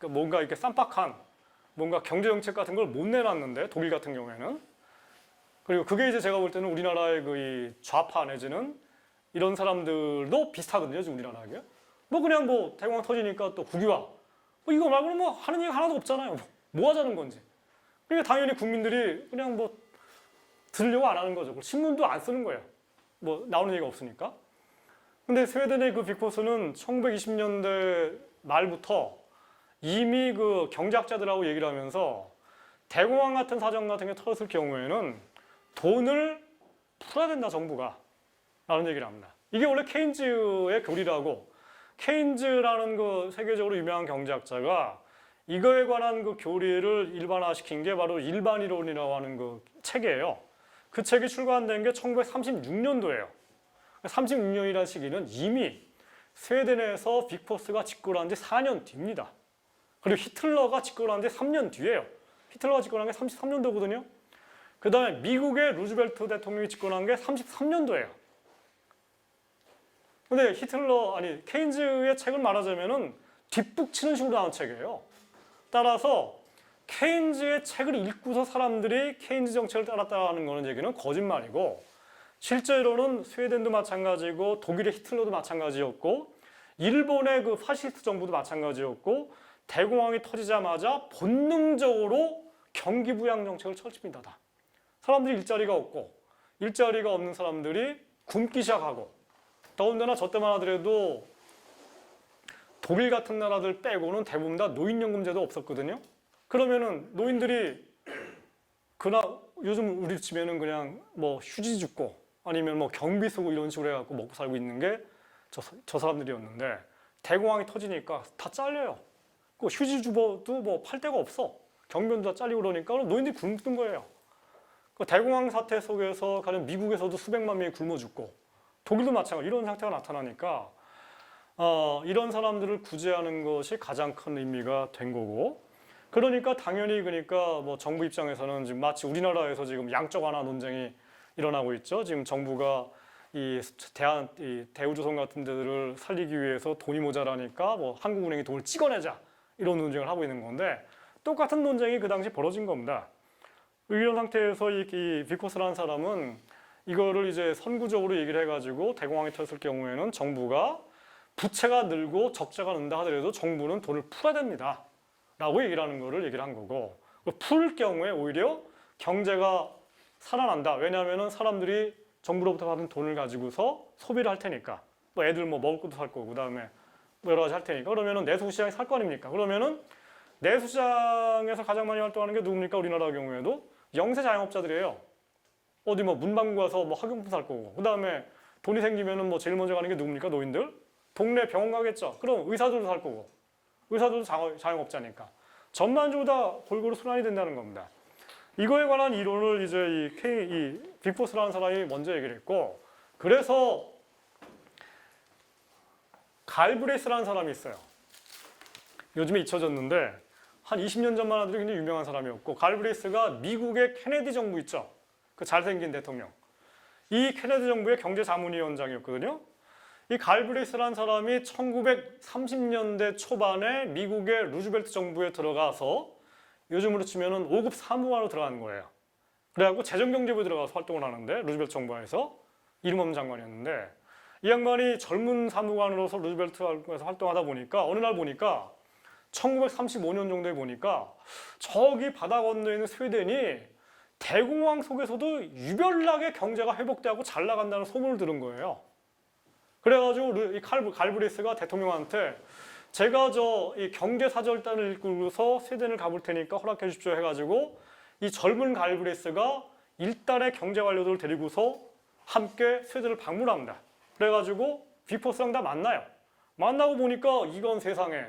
[SPEAKER 1] 이렇게 쌈박한 뭔가 경제 정책 같은 걸 못 내놨는데 독일 같은 경우에는 그리고 그게 이제 제가 볼 때는 우리나라의 그 이 좌파 내지는 이런 사람들도 비슷하거든요. 지금 우리나라하게 뭐 그냥 뭐 대공황 터지니까 또 국유화 뭐 이거 말고는 뭐 하는 얘기 하나도 없잖아요. 뭐 하자는 건지. 그러니까 당연히 국민들이 그냥 뭐 들으려고 안 하는 거죠. 신문도 안 쓰는 거예요. 뭐 나오는 얘기가 없으니까. 근데 스웨덴의 그 빅포스는 1920년대 말부터 이미 그 경제학자들하고 얘기를 하면서 대공황 같은 사정 같은 게 터졌을 경우에는 돈을 풀어야 된다 정부가 라는 얘기를 합니다. 이게 원래 케인즈의 교리라고 케인즈라는 그 세계적으로 유명한 경제학자가 이거에 관한 그 교리를 일반화시킨 게 바로 일반이론이라고 하는 그 책이에요. 그 책이 출간된 게 1936년도예요. 36년이라는 시기는 이미 스웨덴에서 빅포스가 집권한 지 4년 뒤입니다. 그리고 히틀러가 집권한 지 3년 뒤예요. 히틀러가 집권한 게 33년도거든요. 그 다음에 미국의 루즈벨트 대통령이 집권한 게 33년도예요. 근데 케인즈의 책을 말하자면은 뒷북치는 식으로 나온 책이에요. 따라서 케인즈의 책을 읽고서 사람들이 케인즈 정책을 따랐다는 거는 얘기는 거짓말이고 실제로는 스웨덴도 마찬가지고 독일의 히틀러도 마찬가지였고 일본의 그 파시스트 정부도 마찬가지였고 대공황이 터지자마자 본능적으로 경기 부양 정책을 펼칩니다. 다. 사람들이 일자리가 없고 일자리가 없는 사람들이 굶기 시작하고 더군다나 저 때만 하더라도 독일 같은 나라들 빼고는 대부분 다 노인연금제도 없었거든요. 그러면은 노인들이 요즘 우리 집에는 그냥 뭐 휴지 줍고 아니면 뭐 경비 쓰고 이런 식으로 해갖고 먹고 살고 있는 게 저 사람들이었는데 대공황이 터지니까 다 잘려요. 그 휴지 주버도 뭐 팔 데가 없어. 경비원도 다 잘리고 그러니까 노인들이 굶는 거예요. 그 대공황 사태 속에서 가령 미국에서도 수백만 명이 굶어 죽고 독일도 마찬가지 이런 상태가 나타나니까 이런 사람들을 구제하는 것이 가장 큰 의미가 된 거고 그러니까 당연히 뭐 정부 입장에서는 지금 마치 우리나라에서 지금 양적 완화 논쟁이 일어나고 있죠. 지금 정부가 이 대우조선 같은 데들을 살리기 위해서 돈이 모자라니까 뭐 한국은행이 돈을 찍어내자 이런 논쟁을 하고 있는 건데 똑같은 논쟁이 그 당시 벌어진 겁니다. 이런 상태에서 이 비코스라는 사람은 이거를 이제 선구적으로 얘기를 해가지고 대공황이 터졌을 경우에는 정부가 부채가 늘고 적자가 는다 하더라도 정부는 돈을 풀어야 됩니다. 라고 얘기를 하는 거를 얘기를 한 거고 풀 경우에 오히려 경제가 살아난다. 왜냐하면 사람들이 정부로부터 받은 돈을 가지고서 소비를 할 테니까 뭐 애들 뭐 먹을 것도 살 거고 그다음에 뭐 여러 가지 할 테니까 그러면은 내수시장에 살 거 아닙니까? 그러면은 내수시장에서 가장 많이 활동하는 게 누굽니까? 우리나라 경우에도 영세 자영업자들이에요. 어디 뭐 문방구 가서 뭐 학용품 살 거고 그다음에 돈이 생기면은 뭐 제일 먼저 가는 게 누굽니까? 노인들? 동네 병원 가겠죠. 그럼 의사들도 살 거고 의사들도 자영업자니까 전반적으로 다 골고루 순환이 된다는 겁니다. 이거에 관한 이론을 이제 이 빅포스라는 사람이 먼저 얘기를 했고 그래서 갈브레이스라는 사람이 있어요. 요즘에 잊혀졌는데 한 20년 전만 하더라도 굉장히 유명한 사람이었고 갈브레이스가 미국의 케네디 정부 있죠. 그 잘생긴 대통령. 이 케네디 정부의 경제자문위원장이었거든요. 이 갈브레이스라는 사람이 1930년대 초반에 미국의 루즈벨트 정부에 들어가서 요즘으로 치면은 5급 사무관으로 들어간 거예요. 그래갖고 재정경제부에 들어가서 활동을 하는데 루즈벨트 정부에서 이름 없는 장관이었는데 이 양반이 젊은 사무관으로서 루즈벨트에서 활동하다 보니까 어느 날 보니까 1935년 정도에 보니까 저기 바다 건너에 있는 스웨덴이 대공황 속에서도 유별나게 경제가 회복되고 잘 나간다는 소문을 들은 거예요. 그래가지고 이 갈브리스가 대통령한테 제가 이 경제사절단을 이끌고서 스웨덴을 가볼 테니까 허락해 주십시오 해가지고 이 젊은 갈브리스가 일단의 경제 관료들을 데리고서 함께 스웨덴을 방문합니다. 그래가지고 비포스랑 다 만나요. 만나고 보니까 이건 세상에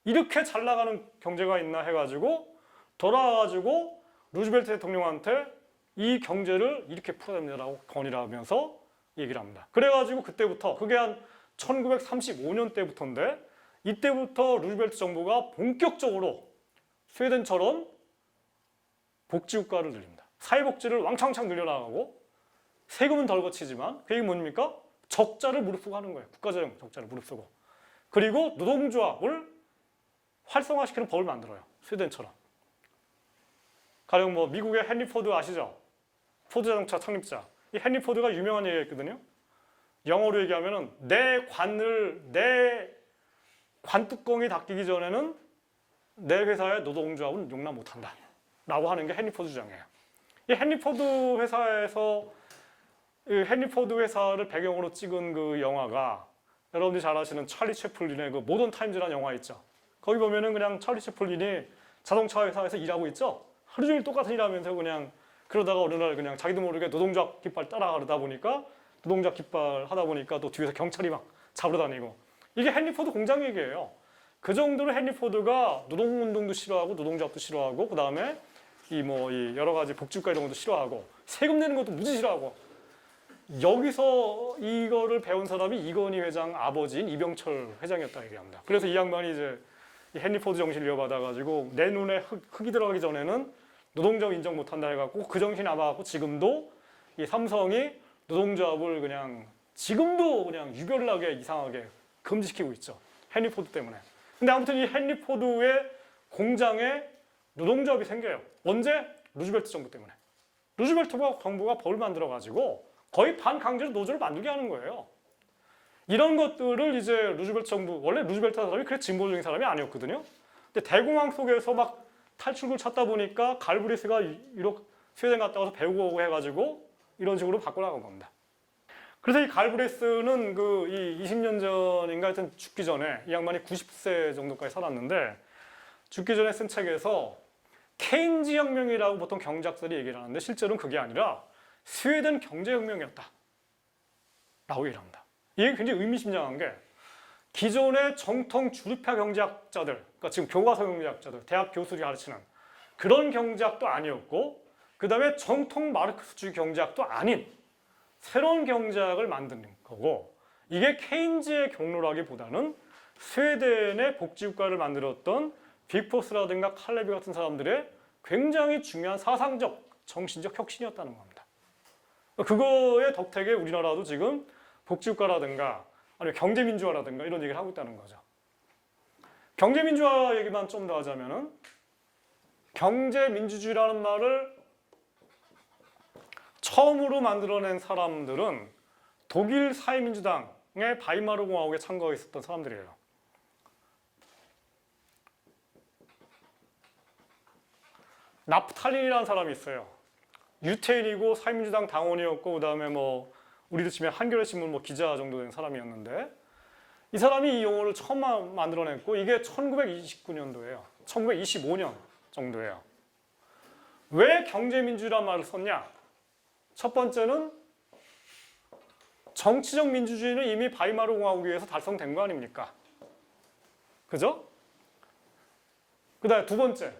[SPEAKER 1] 이렇게 잘 나가는 경제가 있나 해가지고 돌아와가지고 루즈벨트 대통령한테 이 경제를 이렇게 풀어야 됩니다라고 건의를 하면서 얘기를 합니다. 그래가지고 그때부터 그게 한 1935년 때부터인데 이때부터 루즈벨트 정부가 본격적으로 스웨덴처럼 복지국가를 늘립니다. 사회복지를 왕창왕창 늘려나가고 세금은 덜 거치지만 그게 뭡니까? 적자를 무릅쓰고 하는 거예요. 국가재정 적자를 무릅쓰고. 그리고 노동조합을 활성화시키는 법을 만들어요. 스웨덴처럼. 가령 뭐 미국의 헨리 포드 아시죠? 포드 자동차 창립자. 이 헨리 포드가 유명한 얘기가 있거든요. 영어로 얘기하면은 내 관뚜껑이 닫히기 전에는 내 회사의 노동조합은 용납 못한다. 라고 하는 게 헨리 포드 주장이에요. 이 헨리 포드 회사를 배경으로 찍은 그 영화가 여러분들이 잘 아시는 찰리 채플린의 그 모던 타임즈라는 영화 있죠. 거기 보면은 그냥 찰리 채플린이 자동차 회사에서 일하고 있죠. 하루 종일 똑같은 일 하면서 그냥 그러다가 어느 날 그냥 자기도 모르게 노동조합 깃발 따라가다 보니까 노동조합 깃발 하다 보니까 또 뒤에서 경찰이 막 잡으러 다니고 이게 헨리 포드 공장 얘기예요. 그 정도로 헨리 포드가 노동운동도 싫어하고 노동조합도 싫어하고 그 다음에 이 여러 가지 복지국가 이런 것도 싫어하고 세금 내는 것도 무지 싫어하고 여기서 이거를 배운 사람이 이건희 회장 아버지인 이병철 회장이었다 얘기합니다. 그래서 이 양반이 이제 이 헨리 포드 정신을 이어받아가지고 내 눈에 흙이 들어가기 전에는 노동조합 인정 못한다 해갖고 그 정신이 남아갖고 지금도 이 삼성이 노동조합을 그냥 지금도 그냥 유별나게 이상하게 금지시키고 있죠. 헨리 포드 때문에. 근데 아무튼 이 헨리 포드의 공장에 노동조합이 생겨요. 언제? 루즈벨트 정부 때문에. 루즈벨트 정부가 법을 만들어가지고 거의 반강제로 노조를 만들게 하는 거예요. 이런 것들을 이제 루즈벨트 정부, 원래 루즈벨트 사람이 그렇게 진보적인 사람이 아니었거든요. 근데 대공황 속에서 막 탈출구를 찾다 보니까 갈브리스가 이렇게 스웨덴 갔다 와서 배우고 오고 해가지고 이런 식으로 바꿔나간 겁니다. 그래서 이 갈브리스는 이 20년 전인가 하여튼 죽기 전에 이 양반이 90세 정도까지 살았는데 죽기 전에 쓴 책에서 케인즈 혁명이라고 보통 경제학자들이 얘기를 하는데 실제로는 그게 아니라 스웨덴 경제혁명이었다 라고 얘기를 합니다. 이게 굉장히 의미심장한 게 기존의 정통 주류파 경제학자들, 그러니까 지금 교과서 경제학자들, 대학 교수들이 가르치는 그런 경제학도 아니었고 그 다음에 정통 마르크스주의 경제학도 아닌 새로운 경제학을 만드는 거고 이게 케인즈의 경로라기보다는 스웨덴의 복지국가를 만들었던 빅포스라든가 칼레비 같은 사람들의 굉장히 중요한 사상적, 정신적 혁신이었다는 겁니다. 그거의 덕택에 우리나라도 지금 복지국가라든가 아니면 경제민주화라든가 이런 얘기를 하고 있다는 거죠. 경제민주화 얘기만 좀 더 하자면은 경제민주주의라는 말을 처음으로 만들어낸 사람들은 독일 사회민주당의 바이마르 공화국에 참가했었던 사람들이에요. 나프탈린이라는 사람이 있어요. 유태인이고 사회민주당 당원이었고 그 다음에 우리도 치면 한겨레신문 기자 정도 된 사람이었는데 이 사람이 이 용어를 처음 만들어냈고 이게 1929년도예요. 1925년 정도예요. 왜 경제민주주의란 말을 썼냐? 첫 번째는 정치적 민주주의는 이미 바이마르 공화국에서 달성된 거 아닙니까? 그죠? 그 다음에 두 번째,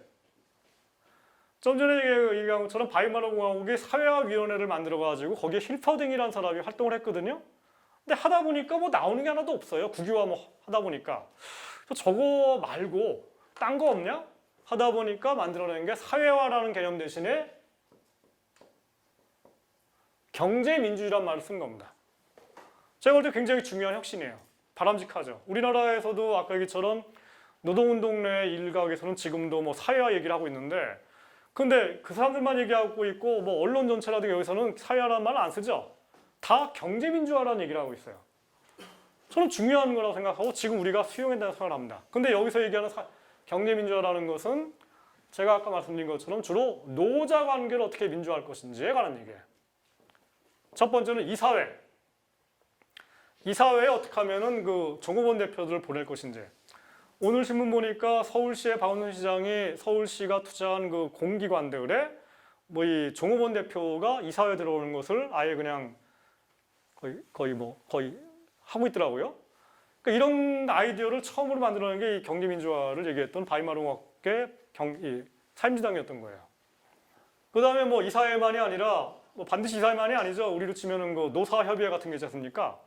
[SPEAKER 1] 좀 전에 얘기한 것처럼 바이마르 공화국이 사회화위원회를 만들어가지고 거기에 힐퍼딩이라는 사람이 활동을 했거든요. 근데 하다 보니까 나오는 게 하나도 없어요. 국유화 하다 보니까. 저거 말고 딴 거 없냐? 하다 보니까 만들어낸 게 사회화라는 개념 대신에 경제민주주의란 말을 쓴 겁니다. 제가 볼 때 굉장히 중요한 혁신이에요. 바람직하죠. 우리나라에서도 아까 얘기처럼 노동운동 내 일각에서는 지금도 사회화 얘기를 하고 있는데 근데 그 사람들만 얘기하고 있고 뭐 언론 전체라도 여기서는 사회화라는 말을 안 쓰죠. 다 경제민주화라는 얘기를 하고 있어요. 저는 중요한 거라고 생각하고 지금 우리가 수용에 대한 생각을 합니다. 근데 여기서 얘기하는 경제민주화라는 것은 제가 아까 말씀드린 것처럼 주로 노자 관계를 어떻게 민주화할 것인지에 관한 얘기예요. 첫 번째는 이 사회. 이 사회에 어떻게 하면은 그 종업원 대표들을 보낼 것인지. 오늘 신문 보니까 서울시의 박원순 시장이 서울시가 투자한 그 공기관들에 뭐 이 종업원 대표가 이 사회에 들어오는 것을 아예 그냥 거의 하고 있더라고요. 그러니까 이런 아이디어를 처음으로 만들어낸 게 이 경제민주화를 얘기했던 바이마르 공화국의 사임지당이었던 거예요. 그 다음에 뭐 이 사회만이 아니라 뭐 반드시 이 사회만이 아니죠. 우리로 치면은 그 노사협의회 같은 게 있지 않습니까?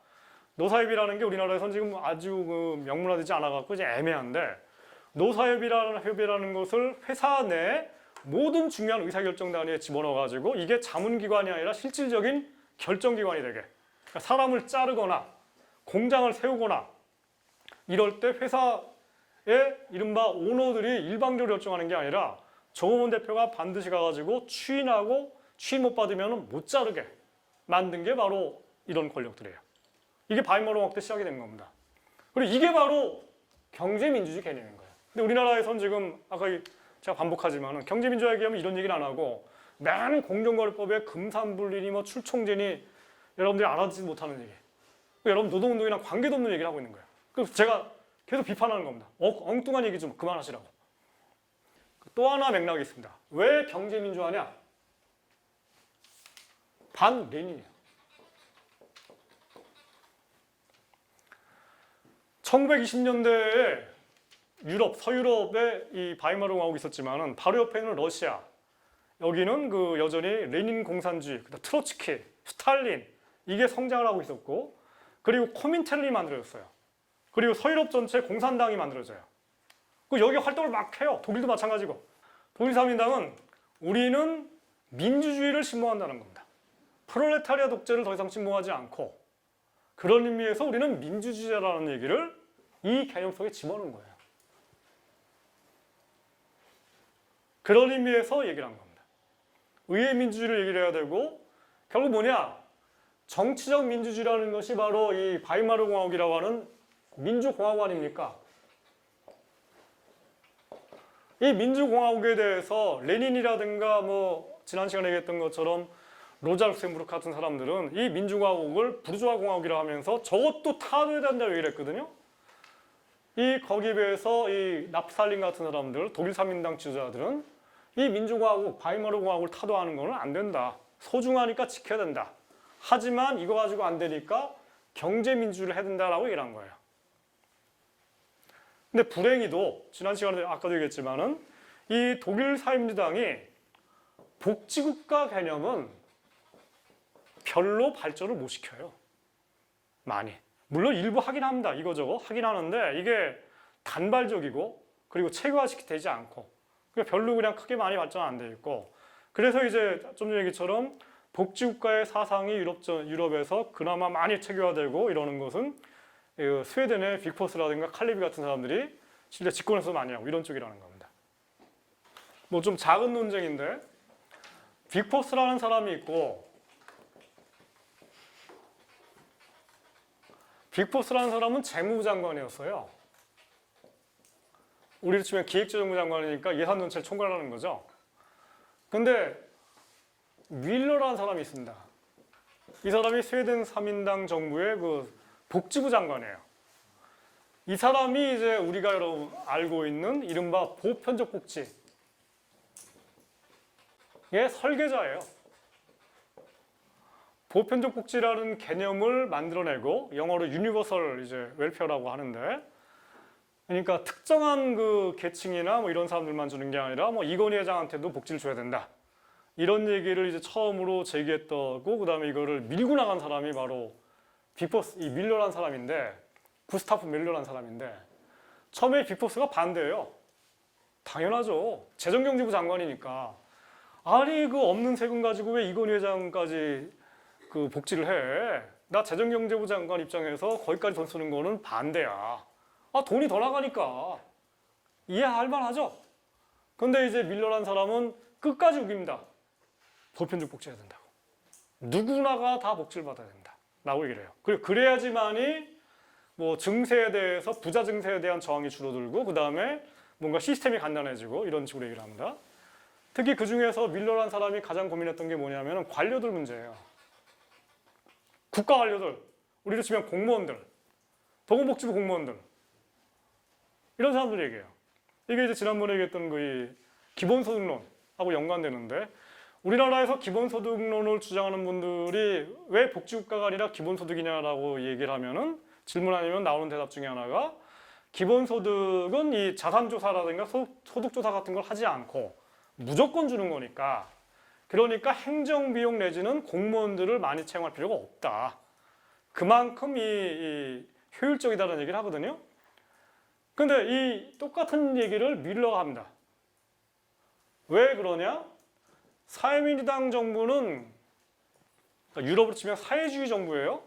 [SPEAKER 1] 노사협의라는 게 우리나라에서는 지금 아주 그 명문화되지 않아갖고 이제 애매한데 노사협의라는 것을 회사 내 모든 중요한 의사결정 단위에 집어넣어가지고 이게 자문기관이 아니라 실질적인 결정기관이 되게 그러니까 사람을 자르거나 공장을 세우거나 이럴 때 회사의 이른바 오너들이 일방적으로 결정하는 게 아니라 종업원 대표가 반드시 가가지고 추인하고 추인 못 받으면 못 자르게 만든 게 바로 이런 권력들이에요. 이게 바이마르 공화국 때 시작이 된 겁니다. 그리고 이게 바로 경제민주주의 개념인 거예요. 근데 우리나라에서는 지금 아까 제가 반복하지만 경제민주화 얘기하면 이런 얘기는 안 하고 많은 공정거래법에 금산분리니 뭐 출총제니 여러분들이 알아듣지 못하는 얘기. 여러분 노동운동이랑 관계도 없는 얘기를 하고 있는 거예요. 그래서 제가 계속 비판하는 겁니다. 엉뚱한 얘기 좀 그만하시라고. 또 하나 맥락이 있습니다. 왜 경제민주화냐? 반레닌이에요. 1920년대에 유럽, 서유럽에 이 바이마르 공화국이 있었지만은 바로 옆에는 러시아. 여기는 그 여전히 레닌 공산주의, 트로츠키, 스탈린 이게 성장을 하고 있었고, 그리고 코민텔이 만들어졌어요. 그리고 서유럽 전체 공산당이 만들어져요. 그 여기 활동을 막 해요. 독일도 마찬가지고. 독일 사민당은 우리는 민주주의를 신봉한다는 겁니다. 프롤레타리아 독재를 더 이상 신봉하지 않고 그런 의미에서 우리는 민주주의자라는 얘기를 이 개념 속에 집어넣은 거예요. 그런 의미에서 얘기를 한 겁니다. 의회 민주주의를 얘기를 해야 되고 결국 뭐냐? 정치적 민주주의라는 것이 바로 이 바이마르 공화국이라고 하는 민주공화국 아닙니까? 이 민주공화국에 대해서 레닌이라든가 뭐 지난 시간에 얘기했던 것처럼 로자 룩셈부르크 같은 사람들은 이 민주공화국을 부르주아 공화국이라 하면서 저것도 타도해야 된다고 얘기를 했거든요. 거기에 비해서 이 납살린 같은 사람들, 독일 사민당 지도자들은 이 민주공화국, 바이마르 공화국을 타도하는 거는 안 된다. 소중하니까 지켜야 된다. 하지만 이거 가지고 안 되니까 경제민주주의를 해야 된다라고 얘기를 한 거예요. 근데 불행히도 지난 시간에 아까도 얘기했지만은 이 독일 사회민주당이 복지국가 개념은 별로 발전을 못 시켜요. 많이. 물론 일부 하긴 합니다. 이거저거 하긴 하는데 이게 단발적이고 그리고 체계화되지 않고 별로 그냥 크게 많이 발전 안 돼 있고 그래서 이제 좀 전에 얘기처럼 복지국가의 사상이 유럽에서 그나마 많이 체계화되고 이러는 것은 스웨덴의 빅포스라든가 칼리비 같은 사람들이 실제 집권에서 많이 하고 이런 쪽이라는 겁니다. 뭐 좀 작은 논쟁인데 빅포스라는 사람이 있고 빅포스라는 사람은 재무부 장관이었어요. 우리로 치면 기획재정부 장관이니까 예산전체를 총괄하는 거죠. 근데 윌러라는 사람이 있습니다. 이 사람이 스웨덴 3인당 정부의 그 복지부 장관이에요. 이 사람이 이제 우리가 여러분 알고 있는 이른바 보편적 복지의 설계자예요. 보편적 복지라는 개념을 만들어내고 영어로 유니버설 이제 웰페어라고 하는데 그러니까 특정한 그 계층이나 뭐 이런 사람들만 주는 게 아니라 뭐 이건희 회장한테도 복지를 줘야 된다. 이런 얘기를 이제 처음으로 제기했다고 그다음에 이거를 밀고 나간 사람이 바로 빅포스 이 밀러라는 사람인데 구스타프 밀러라는 사람인데 처음에 빅포스가 반대해요. 당연하죠. 재정경제부 장관이니까 아니 그 없는 세금 가지고 왜 이건희 회장까지 그 복지를 해? 나 재정경제부 장관 입장에서 거기까지 돈 쓰는 거는 반대야. 아 돈이 더 나가니까 이해할 만하죠. 근데 이제 밀러라는 사람은 끝까지 우깁니다. 보편적 복지해야 된다고. 누구나가 다 복지를 받아야 된다. 라고 얘기를 해요. 그리고 그래야지만이 뭐 증세에 대해서 부자 증세에 대한 저항이 줄어들고 그 다음에 뭔가 시스템이 간단해지고 이런 식으로 얘기를 합니다. 특히 그 중에서 밀러라는 사람이 가장 고민했던 게 뭐냐면 관료들 문제예요. 국가 관료들, 우리로 치면 공무원들, 보건복지부 공무원들 이런 사람들 얘기해요. 이게 이제 지난번에 얘기했던 그 기본소득론하고 연관되는데 우리나라에서 기본소득론을 주장하는 분들이 왜 복지국가가 아니라 기본소득이냐라고 얘기를 하면은 질문 아니면 나오는 대답 중에 하나가 기본소득은 이 자산조사라든가 소득조사 같은 걸 하지 않고 무조건 주는 거니까 그러니까 행정비용 내지는 공무원들을 많이 채용할 필요가 없다. 그만큼 이 효율적이다라는 얘기를 하거든요. 근데 이 똑같은 얘기를 밀러가 합니다. 왜 그러냐? 사회민주당 정부는 유럽으로 치면 사회주의 정부예요.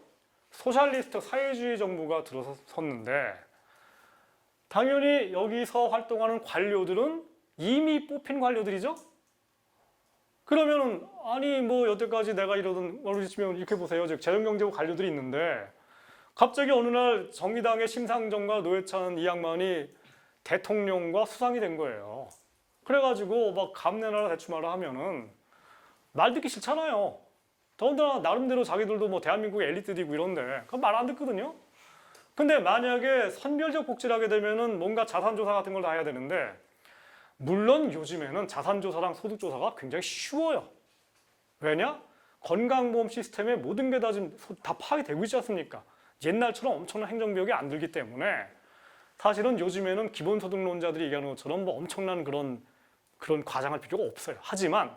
[SPEAKER 1] 소셜리스트 사회주의 정부가 들어섰는데 당연히 여기서 활동하는 관료들은 이미 뽑힌 관료들이죠. 그러면은 아니 뭐 여태까지 내가 이러던 우리 치면 이렇게 보세요. 즉 재정경제부 관료들이 있는데 갑자기 어느 날 정의당의 심상정과 노회찬 이 양반이 대통령과 수상이 된 거예요. 그래가지고 막 감내나라 대추마라 하면은 말 듣기 싫잖아요. 더군다나 나름대로 자기들도 뭐 대한민국의 엘리트들이고 이런데 그건 말 안 듣거든요. 근데 만약에 선별적 복지를 하게 되면은 뭔가 자산조사 같은 걸 다 해야 되는데 물론 요즘에는 자산조사랑 소득조사가 굉장히 쉬워요. 왜냐? 건강보험 시스템에 모든 게 다 지금 다 파악이 되고 있지 않습니까? 옛날처럼 엄청난 행정비용이 안 들기 때문에 사실은 요즘에는 기본소득론자들이 얘기하는 것처럼 뭐 엄청난 그런 과장할 필요가 없어요. 하지만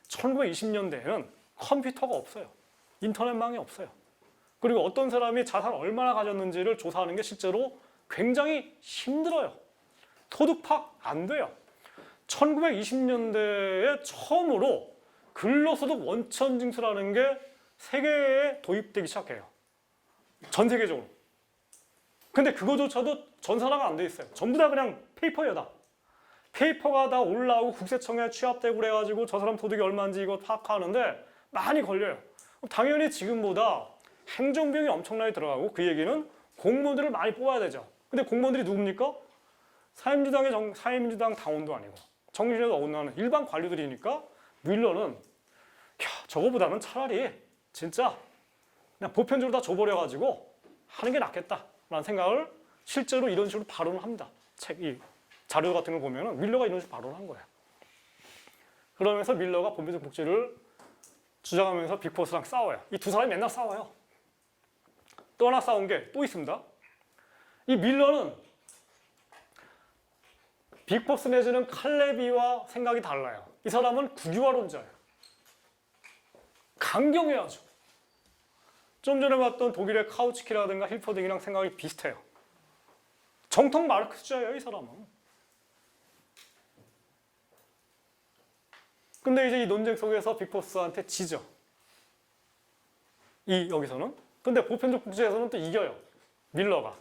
[SPEAKER 1] 1920년대에는 컴퓨터가 없어요. 인터넷망이 없어요. 그리고 어떤 사람이 자산 얼마나 가졌는지를 조사하는 게 실제로 굉장히 힘들어요. 소득 파악 안 돼요. 1920년대에 처음으로 근로소득 원천징수라는 게 세계에 도입되기 시작해요. 전 세계적으로. 근데 그거조차도 전산화가 안 돼 있어요. 전부 다 그냥 페이퍼예요, 다. 페이퍼가 다 올라오고 국세청에 취합되고 그래가지고 저 사람 소득이 얼마인지 이거 파악하는데 많이 걸려요. 당연히 지금보다 행정비용이 엄청나게 들어가고 그 얘기는 공무원들을 많이 뽑아야 되죠. 근데 공무원들이 누굽니까? 사회민주당 당원도 아니고 정신에도 어긋나는 일반 관료들이니까 밀러는 저거보다는 차라리 진짜 그냥 보편적으로 다 줘버려가지고 하는 게 낫겠다라는 생각을 실제로 이런 식으로 발언을 합니다. 이 자료 같은 걸 보면은 밀러가 이런 식으로 발언을 한 거예요. 그러면서 밀러가 보편적 복지를 주장하면서 빅포스랑 싸워요. 이 두 사람이 맨날 싸워요. 또 하나 싸운 게 또 있습니다. 이 밀러는 빅포스 내지는 칼레비와 생각이 달라요. 이 사람은 국유화론자예요. 강경해야죠. 좀 전에 봤던 독일의 카우츠키라든가 힐퍼딩이랑 생각이 비슷해요. 정통 마르크스주의예요, 이 사람은. 근데 이제 이 논쟁 속에서 빅포스한테 지죠. 여기서는. 근데 보편적 복지에서는 또 이겨요. 밀러가.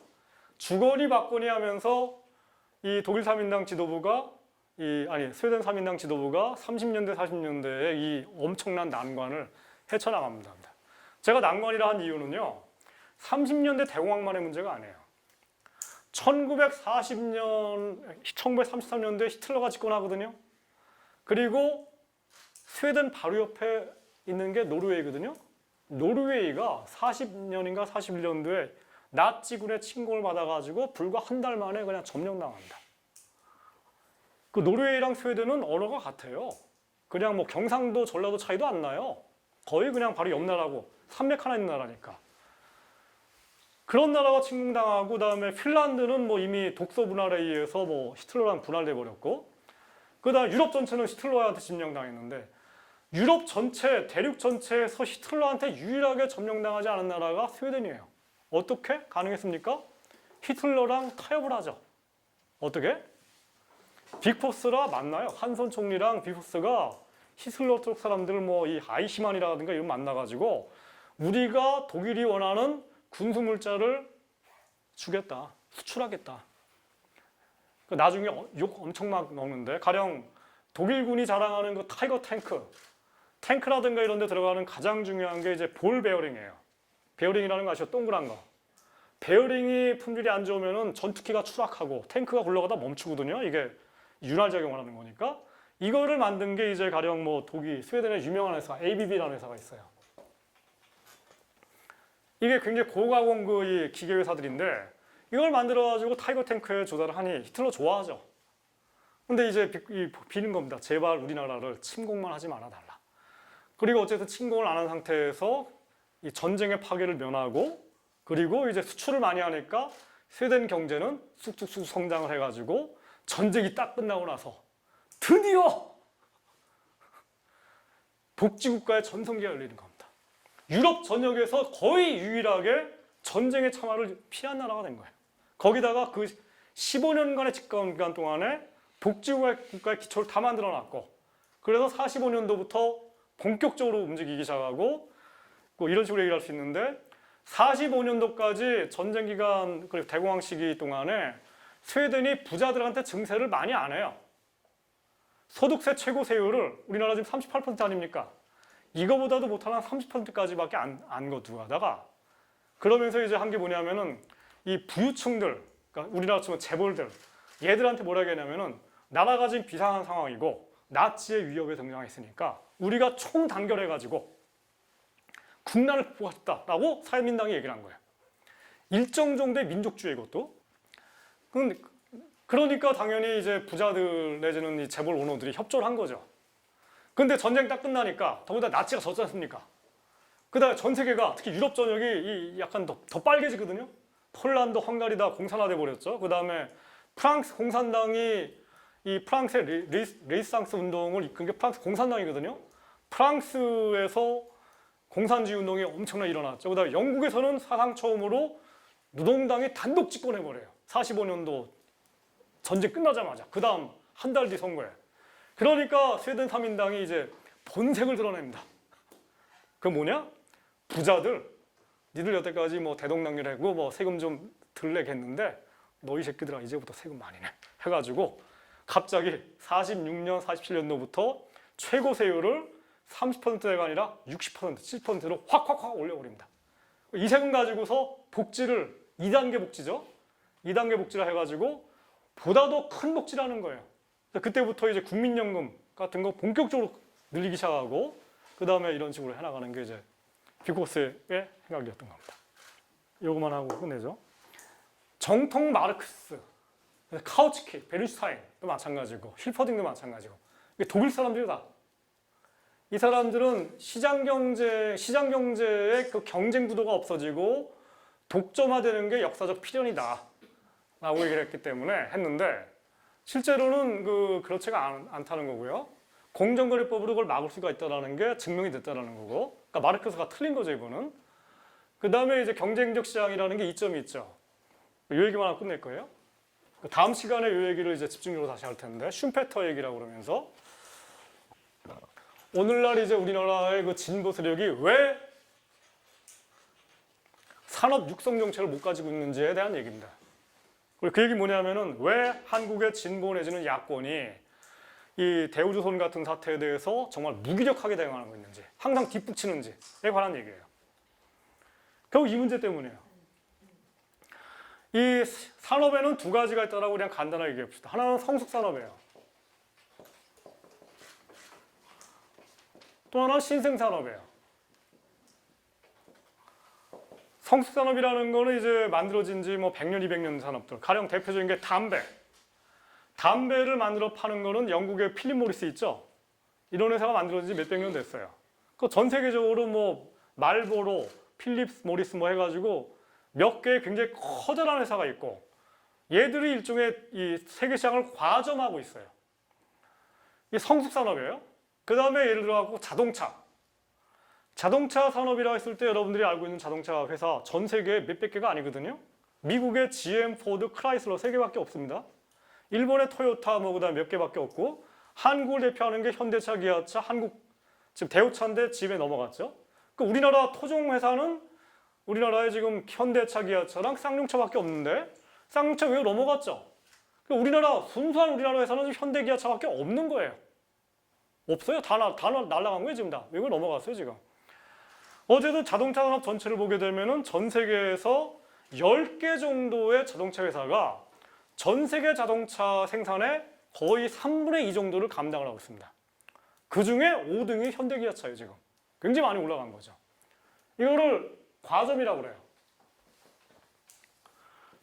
[SPEAKER 1] 주거니 받거니 하면서 이 독일 3인당 지도부가 스웨덴 3인당 지도부가 30년대, 40년대에 이 엄청난 난관을 헤쳐나갑니다. 제가 난관이라 한 이유는요. 30년대 대공황만의 문제가 아니에요. 1933년도에 히틀러가 집권하거든요. 그리고 스웨덴 바로 옆에 있는 게 노르웨이거든요. 노르웨이가 40년인가 41년도에 나치군의 침공을 받아가지고 불과 한 달 만에 그냥 점령당합니다. 그 노르웨이랑 스웨덴은 언어가 같아요. 그냥 뭐 경상도, 전라도 차이도 안 나요. 거의 그냥 바로 옆 나라고 산맥 하나 있는 나라니까. 그런 나라가 침공당하고 그다음에 핀란드는 뭐 이미 독소 분할에 의해서 뭐 히틀러랑 분할돼 버렸고 그다음 유럽 전체는 히틀러한테 점령당했는데 유럽 전체, 대륙 전체에서 히틀러한테 유일하게 점령당하지 않은 나라가 스웨덴이에요. 어떻게 가능했습니까? 히틀러랑 타협을 하죠. 어떻게? 빅포스라 만나요. 한선 총리랑 빅포스가 히틀러 쪽 사람들 뭐 이 아이히만이라든가 이런 만나가지고 우리가 독일이 원하는 군수물자를 주겠다. 수출하겠다. 나중에 욕 엄청 막 먹는데 가령 독일군이 자랑하는 그 타이거 탱크라든가 이런 데 들어가는 가장 중요한 게 이제 볼 베어링이에요. 베어링이라는 거 아시죠? 동그란 거. 베어링이 품질이 안 좋으면은 전투기가 추락하고 탱크가 굴러가다 멈추거든요. 이게 윤활 작용을 하는 거니까. 이거를 만든 게 이제 가령 뭐 독일, 스웨덴의 유명한 회사 ABB라는 회사가 있어요. 이게 굉장히 고가공 이 기계 회사들인데 이걸 만들어가지고 타이거 탱크에 조달을 하니 히틀러 좋아하죠. 근데 이제 비는 겁니다. 제발 우리나라를 침공만 하지 말아달라. 그리고 어쨌든 침공을 안 한 상태에서 이 전쟁의 파괴를 면하고 그리고 이제 수출을 많이 하니까 스웨덴 경제는 쑥쑥쑥 성장을 해가지고 전쟁이 딱 끝나고 나서 드디어 복지국가의 전성기가 열리는 겁니다. 유럽 전역에서 거의 유일하게 전쟁의 참화를 피한 나라가 된 거예요. 거기다가 그 15년간의 집권 기간 동안에 복지국가의 기초를 다 만들어놨고 그래서 45년도부터 본격적으로 움직이기 시작하고 뭐 이런 식으로 얘기를 할 수 있는데 45년도까지 전쟁 기간 그리고 대공황 시기 동안에 스웨덴이 부자들한테 증세를 많이 안 해요. 소득세 최고 세율을 우리나라 지금 38% 아닙니까? 이거보다도 못하나 30%까지밖에 안 거두다가 그러면서 이제 한 게 뭐냐면은 이 부유층들, 그러니까 우리나라 치면 재벌들 얘들한테 뭐라 하냐면은 나라가 지금 비상한 상황이고 나치의 위협에 등장했으니까 우리가 총 단결해가지고 국난을 극복하겠다라고 사회민당이 얘기를 한 거예요. 일정 정도의 민족주의 이것도. 그러니까 당연히 이제 부자들 내지는 이 재벌 오너들이 협조를 한 거죠. 근데 전쟁 딱 끝나니까 더구나 나치가 졌지 않습니까? 그다음에 전 세계가 특히 유럽 전역이 약간 더 빨개지거든요. 폴란드, 헝가리 다 공산화돼 버렸죠. 그다음에 프랑스 공산당이 이 프랑스의 레이상스 운동을 이끈 게 프랑스 공산당이거든요. 프랑스에서 공산주의 운동이 엄청나게 일어났죠. 그다음에 영국에서는 사상 처음으로 노동당이 단독 집권해버려요. 45년도 전쟁 끝나자마자 그 다음 한 달 뒤 선거에. 그러니까 스웨덴 3인당이 이제 본색을 드러냅니다. 그 뭐냐? 부자들, 니들 여태까지 뭐 대동단결하고 뭐 세금 좀 덜 내겠는데 너희 새끼들아 이제부터 세금 많이 내. 해가지고 갑자기 46년, 47년도부터 최고 세율을 30%가 아니라 60%, 7%로 확 올려버립니다. 이 세금 가지고서 복지를 2단계 복지죠. 2단계 복지를 해가지고 보다 더 큰 복지를 하는 거예요. 그때부터 이제 국민연금 같은 거 본격적으로 늘리기 시작하고 그 다음에 이런 식으로 해나가는 게 이제 비코스의 생각이었던 겁니다. 이거만 하고 끝내죠. 정통 마르크스, 카우츠키, 베르슈타인도 마찬가지고 힐퍼딩도 마찬가지고 이게 독일 사람들이다. 이 사람들은 시장 경제의 그 경쟁 구도가 없어지고 독점화되는 게 역사적 필연이다 라고 얘기를 했기 때문에 했는데 실제로는 그렇지가 않다는 거고요. 공정거래법으로 그걸 막을 수가 있다는 게 증명이 됐다는 거고, 그러니까 마르크스가 틀린 거죠 이거는. 그 다음에 이제 경쟁적 시장이라는 게 이점이 있죠. 이 얘기만 하고 끝낼 거예요. 다음 시간에 이 얘기를 이제 집중적으로 다시 할 텐데 슌페터 얘기라고 그러면서 오늘날 이제 우리나라의 그 진보 세력이 왜 산업 육성 정책을 못 가지고 있는지에 대한 얘기입니다. 그리고 그 얘기 뭐냐면은 왜 한국의 진보 내지는 야권이 이 대우조선 같은 사태에 대해서 정말 무기력하게 대응하고 있는지, 항상 뒷북치는지에 관한 얘기예요. 결국 이 문제 때문이에요. 이 산업에는 두 가지가 있다라고 그냥 간단하게 얘기해 봅시다. 하나는 성숙산업이에요. 또 하나는 신생산업이에요. 성숙산업이라는 거는 이제 만들어진 지 뭐 100년, 200년 산업들. 가령 대표적인 게 담배. 담배를 만들어 파는 거는 영국의 필립 모리스 있죠? 이런 회사가 만들어진 지 몇백 년 됐어요. 그 전 세계적으로 뭐 말보로, 필립 모리스 뭐 해가지고 몇 개의 굉장히 커다란 회사가 있고 얘들이 일종의 이 세계 시장을 과점하고 있어요. 이게 성숙산업이에요. 그 다음에 예를 들어 자동차 산업이라고 했을 때 여러분들이 알고 있는 자동차 회사 전 세계에 몇백 개가 아니거든요. 미국의 GM, 포드, 크라이슬러 3개밖에 없습니다. 일본의 토요타 뭐 그다음 몇 개밖에 없고 한국을 대표하는 게 현대차, 기아차, 한국 지금 대우차인데 집에 넘어갔죠. 그 우리나라 토종 회사는 우리나라에 지금 현대차, 기아차랑 쌍용차밖에 없는데 쌍용차 왜 넘어갔죠? 우리나라 순수한 우리나라 회사는 현대, 기아차밖에 없는 거예요. 없어요. 다 날아간 거예요, 지금 다. 외국에 넘어갔어요, 지금. 어제도 자동차 산업 전체를 보게 되면은 전 세계에서 10개 정도의 자동차 회사가 전 세계 자동차 생산의 거의 3분의 2 정도를 감당을 하고 있습니다. 그 중에 5등이 현대기아차예요, 지금. 굉장히 많이 올라간 거죠. 이거를 과점이라고 그래요.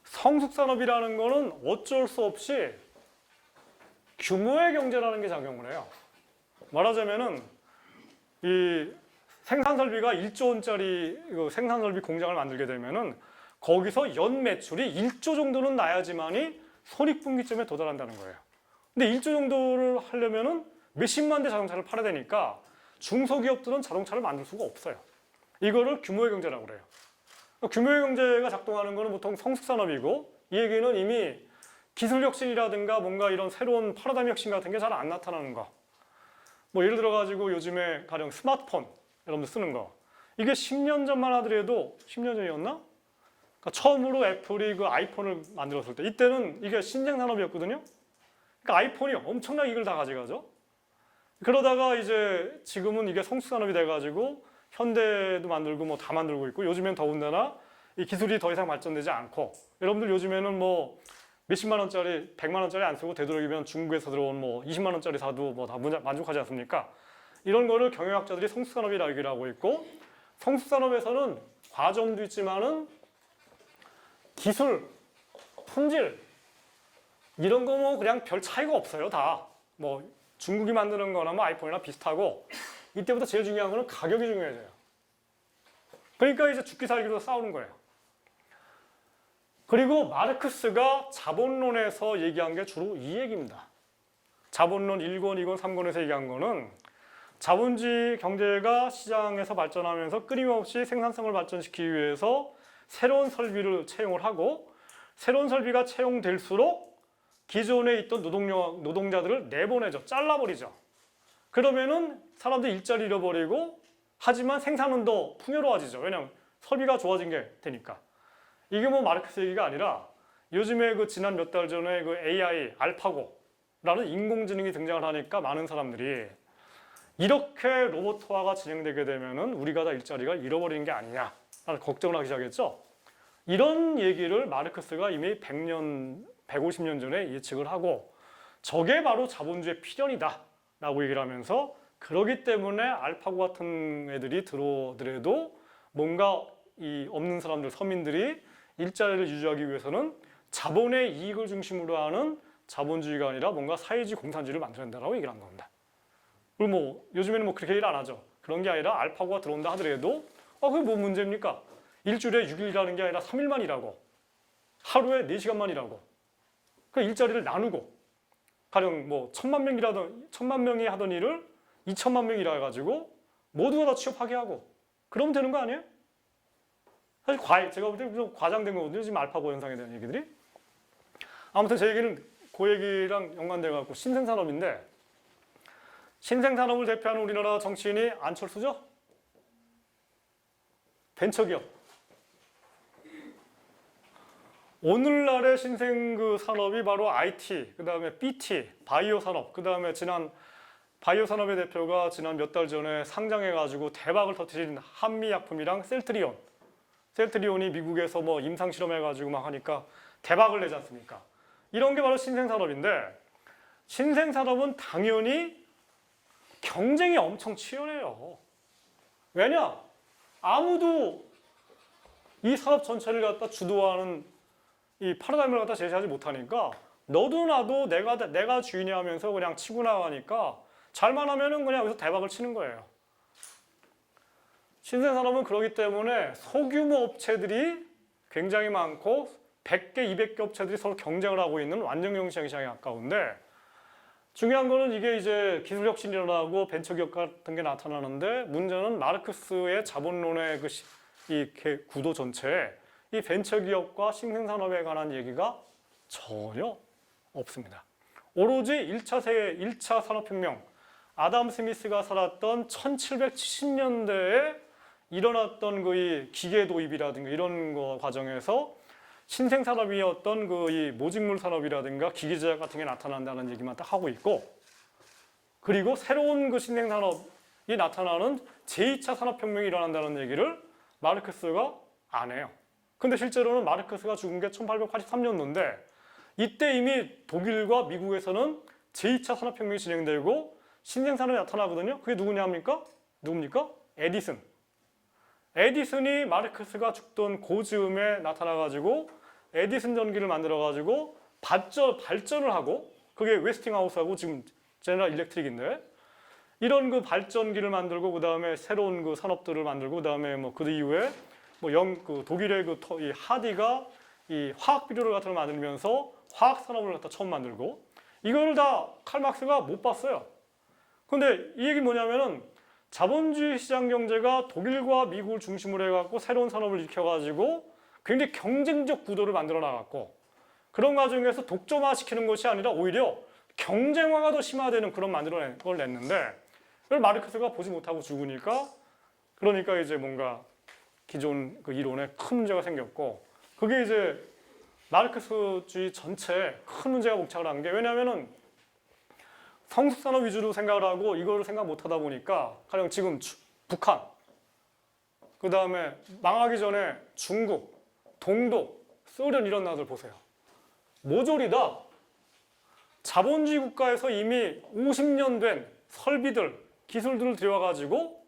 [SPEAKER 1] 성숙산업이라는 거는 어쩔 수 없이 규모의 경제라는 게 작용을 해요. 말하자면은 이 생산설비가 1조 원짜리 생산설비 공장을 만들게 되면은 거기서 연 매출이 1조 정도는 나야지만이 손익분기점에 도달한다는 거예요. 근데 1조 정도를 하려면은 몇십만 대 자동차를 팔아야 되니까 중소기업들은 자동차를 만들 수가 없어요. 이거를 규모의 경제라고 그래요. 규모의 경제가 작동하는 거는 보통 성숙산업이고, 이 얘기는 이미 기술 혁신이라든가 뭔가 이런 새로운 파라다임 혁신 같은 게 잘 안 나타나는 거. 뭐 예를 들어 가지고 요즘에 가령 스마트폰 여러분들 쓰는 거, 이게 10년 전만 하더라도 10년 전이었나? 그러니까 처음으로 애플이 그 아이폰을 만들었을 때 이때는 이게 신생 산업이었거든요. 그러니까 아이폰이 엄청나게 이걸 다 가져가죠. 그러다가 이제 지금은 이게 성숙산업이 돼가지고 현대도 만들고 뭐 다 만들고 있고, 요즘엔 더군다나 이 기술이 더 이상 발전되지 않고, 여러분들 요즘에는 뭐 몇십만 원짜리, 100만 원짜리 안 쓰고 되도록이면 중국에서 들어온 뭐 20만 원짜리 사도 뭐 다 만족하지 않습니까? 이런 거를 경영학자들이 성숙산업이라고 얘기를 하고 있고, 성숙산업에서는 과점도 있지만은 기술, 품질 이런 거 뭐 그냥 별 차이가 없어요. 다 뭐 중국이 만드는 거나 뭐 아이폰이나 비슷하고, 이때부터 제일 중요한 거는 가격이 중요해져요. 그러니까 이제 죽기 살기로 싸우는 거예요. 그리고 마르크스가 자본론에서 얘기한 게 주로 이 얘기입니다. 자본론 1권, 2권, 3권에서 얘기한 거는 자본주의 경제가 시장에서 발전하면서 끊임없이 생산성을 발전시키기 위해서 새로운 설비를 채용을 하고, 새로운 설비가 채용될수록 기존에 있던 노동자들을 내보내죠. 잘라버리죠. 그러면은 사람들이 일자리 잃어버리고, 하지만 생산은 더 풍요로워지죠. 왜냐하면 설비가 좋아진 게 되니까. 이게 뭐 마르크스 얘기가 아니라 요즘에 그 지난 몇 달 전에 그 AI, 알파고라는 인공지능이 등장을 하니까 많은 사람들이 이렇게 로봇화가 진행되게 되면은 우리가 다 일자리가 잃어버리는 게 아니냐라는 걱정을 하기 시작했죠. 이런 얘기를 마르크스가 이미 100년, 150년 전에 예측을 하고, 저게 바로 자본주의의 필연이다 라고 얘기를 하면서, 그러기 때문에 알파고 같은 애들이 들어오더라도 뭔가 이 없는 사람들, 서민들이 일자리를 유지하기 위해서는 자본의 이익을 중심으로 하는 자본주의가 아니라 뭔가 사회주의 공산주의를 만들어야 된다고 얘기를 한 겁니다. 그리고 뭐 요즘에는 뭐 그렇게 얘기를 안 하죠. 그런 게 아니라 알파고가 들어온다 하더라도 그게 뭐 문제입니까? 일주일에 6일이라는 게 아니라 3일만 일하고 하루에 4시간만 일하고 그 일자리를 나누고, 가령 뭐 1000만 명이 하던 일을 2000만 명이 일해가지고 모두가 다 취업하게 하고, 그러면 되는 거 아니에요? 사실 제가 볼 때 좀 과장된 거거든요, 지금 알파고 현상에 대한 얘기들이. 아무튼 제 얘기는 그 얘기랑 연관돼갖고 신생산업인데, 신생산업을 대표하는 우리나라 정치인이 안철수죠? 벤처기업. 오늘날의 신생 그 산업이 바로 IT, 그 다음에 BT, 바이오 산업, 그 다음에 지난 바이오 산업의 대표가 지난 몇 달 전에 상장해가지고 대박을 터뜨린 한미약품이랑 셀트리온. 셀트리온이 미국에서 뭐 임상 실험해가지고 막 하니까 대박을 내지 않습니까? 이런 게 바로 신생산업인데, 신생산업은 당연히 경쟁이 엄청 치열해요. 왜냐? 아무도 이 산업 전체를 갖다 주도하는 이 파라다임을 갖다 제시하지 못하니까, 너도 나도 내가 주인이 하면서 그냥 치고 나가니까 잘만 하면은 그냥 여기서 대박을 치는 거예요. 신생산업은 그렇기 때문에 소규모 업체들이 굉장히 많고 100개, 200개 업체들이 서로 경쟁을 하고 있는 완전 경쟁 시장에 가까운데, 중요한 거는 이게 이제 기술 혁신이 일어나고 벤처기업 같은 게 나타나는데, 문제는 마르크스의 자본론의 이 구도 전체에 이 벤처기업과 신생산업에 관한 얘기가 전혀 없습니다. 오로지 1차 산업혁명, 아담 스미스가 살았던 1770년대에 일어났던 그 이 기계 도입이라든가 이런 거 과정에서 신생산업이었던 그 이 모직물 산업이라든가 기계 제작 같은 게 나타난다는 얘기만 딱 하고 있고, 그리고 새로운 그 신생산업이 나타나는 제2차 산업혁명이 일어난다는 얘기를 마르크스가 안 해요. 근데 실제로는 마르크스가 죽은 게 1883년도인데 이때 이미 독일과 미국에서는 제2차 산업혁명이 진행되고 신생산업이 나타나거든요. 그게 누굽니까? 에디슨. 에디슨이 마르크스가 죽던 그 즈음에 나타나가지고 에디슨 전기를 만들어가지고 발전을 하고 그게 웨스팅하우스하고 지금 제너럴 일렉트릭인데 이런 그 발전기를 만들고 그 다음에 새로운 그 산업들을 만들고 그 다음에 뭐 그 이후에 그 독일의 이 하디가 이 화학 비료를 같은 걸 만들면서 화학 산업을 갖다 처음 만들고 이거를 다 칼 막스가 못 봤어요. 근데 이 얘기 뭐냐면은 자본주의 시장 경제가 독일과 미국을 중심으로 해갖고 새로운 산업을 일으켜가지고 굉장히 경쟁적 구도를 만들어 나갔고 그런 과정에서 독점화 시키는 것이 아니라 오히려 경쟁화가 더 심화되는 그런 만들어낸 걸 냈는데 그걸 마르크스가 보지 못하고 죽으니까 그러니까 이제 뭔가 기존 그 이론에 큰 문제가 생겼고 그게 이제 마르크스주의 전체에 큰 문제가 목착을 한 게 왜냐하면은 성숙산업 위주로 생각을 하고 이거를 생각 못 하다 보니까 가령 지금 북한 그 다음에 망하기 전에 중국, 동독, 소련 이런 나라들 보세요. 모조리 다 자본주의 국가에서 이미 50년 된 설비들, 기술들을 들여와가지고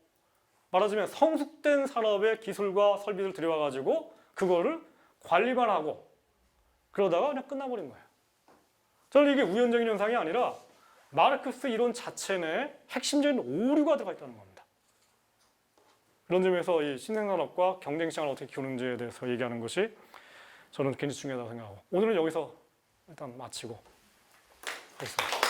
[SPEAKER 1] 말하자면 성숙된 산업의 기술과 설비를 들여와가지고 그거를 관리만 하고 그러다가 그냥 끝나버린 거예요. 저는 이게 우연적인 현상이 아니라 마르크스 이론 자체 내에 핵심적인 오류가 들어가 있다는 겁니다. 그런 점에서 이 신생산업과 경쟁시장을 어떻게 키우는지에 대해서 얘기하는 것이 저는 굉장히 중요하다고 생각하고 오늘은 여기서 일단 마치고 하겠습니다.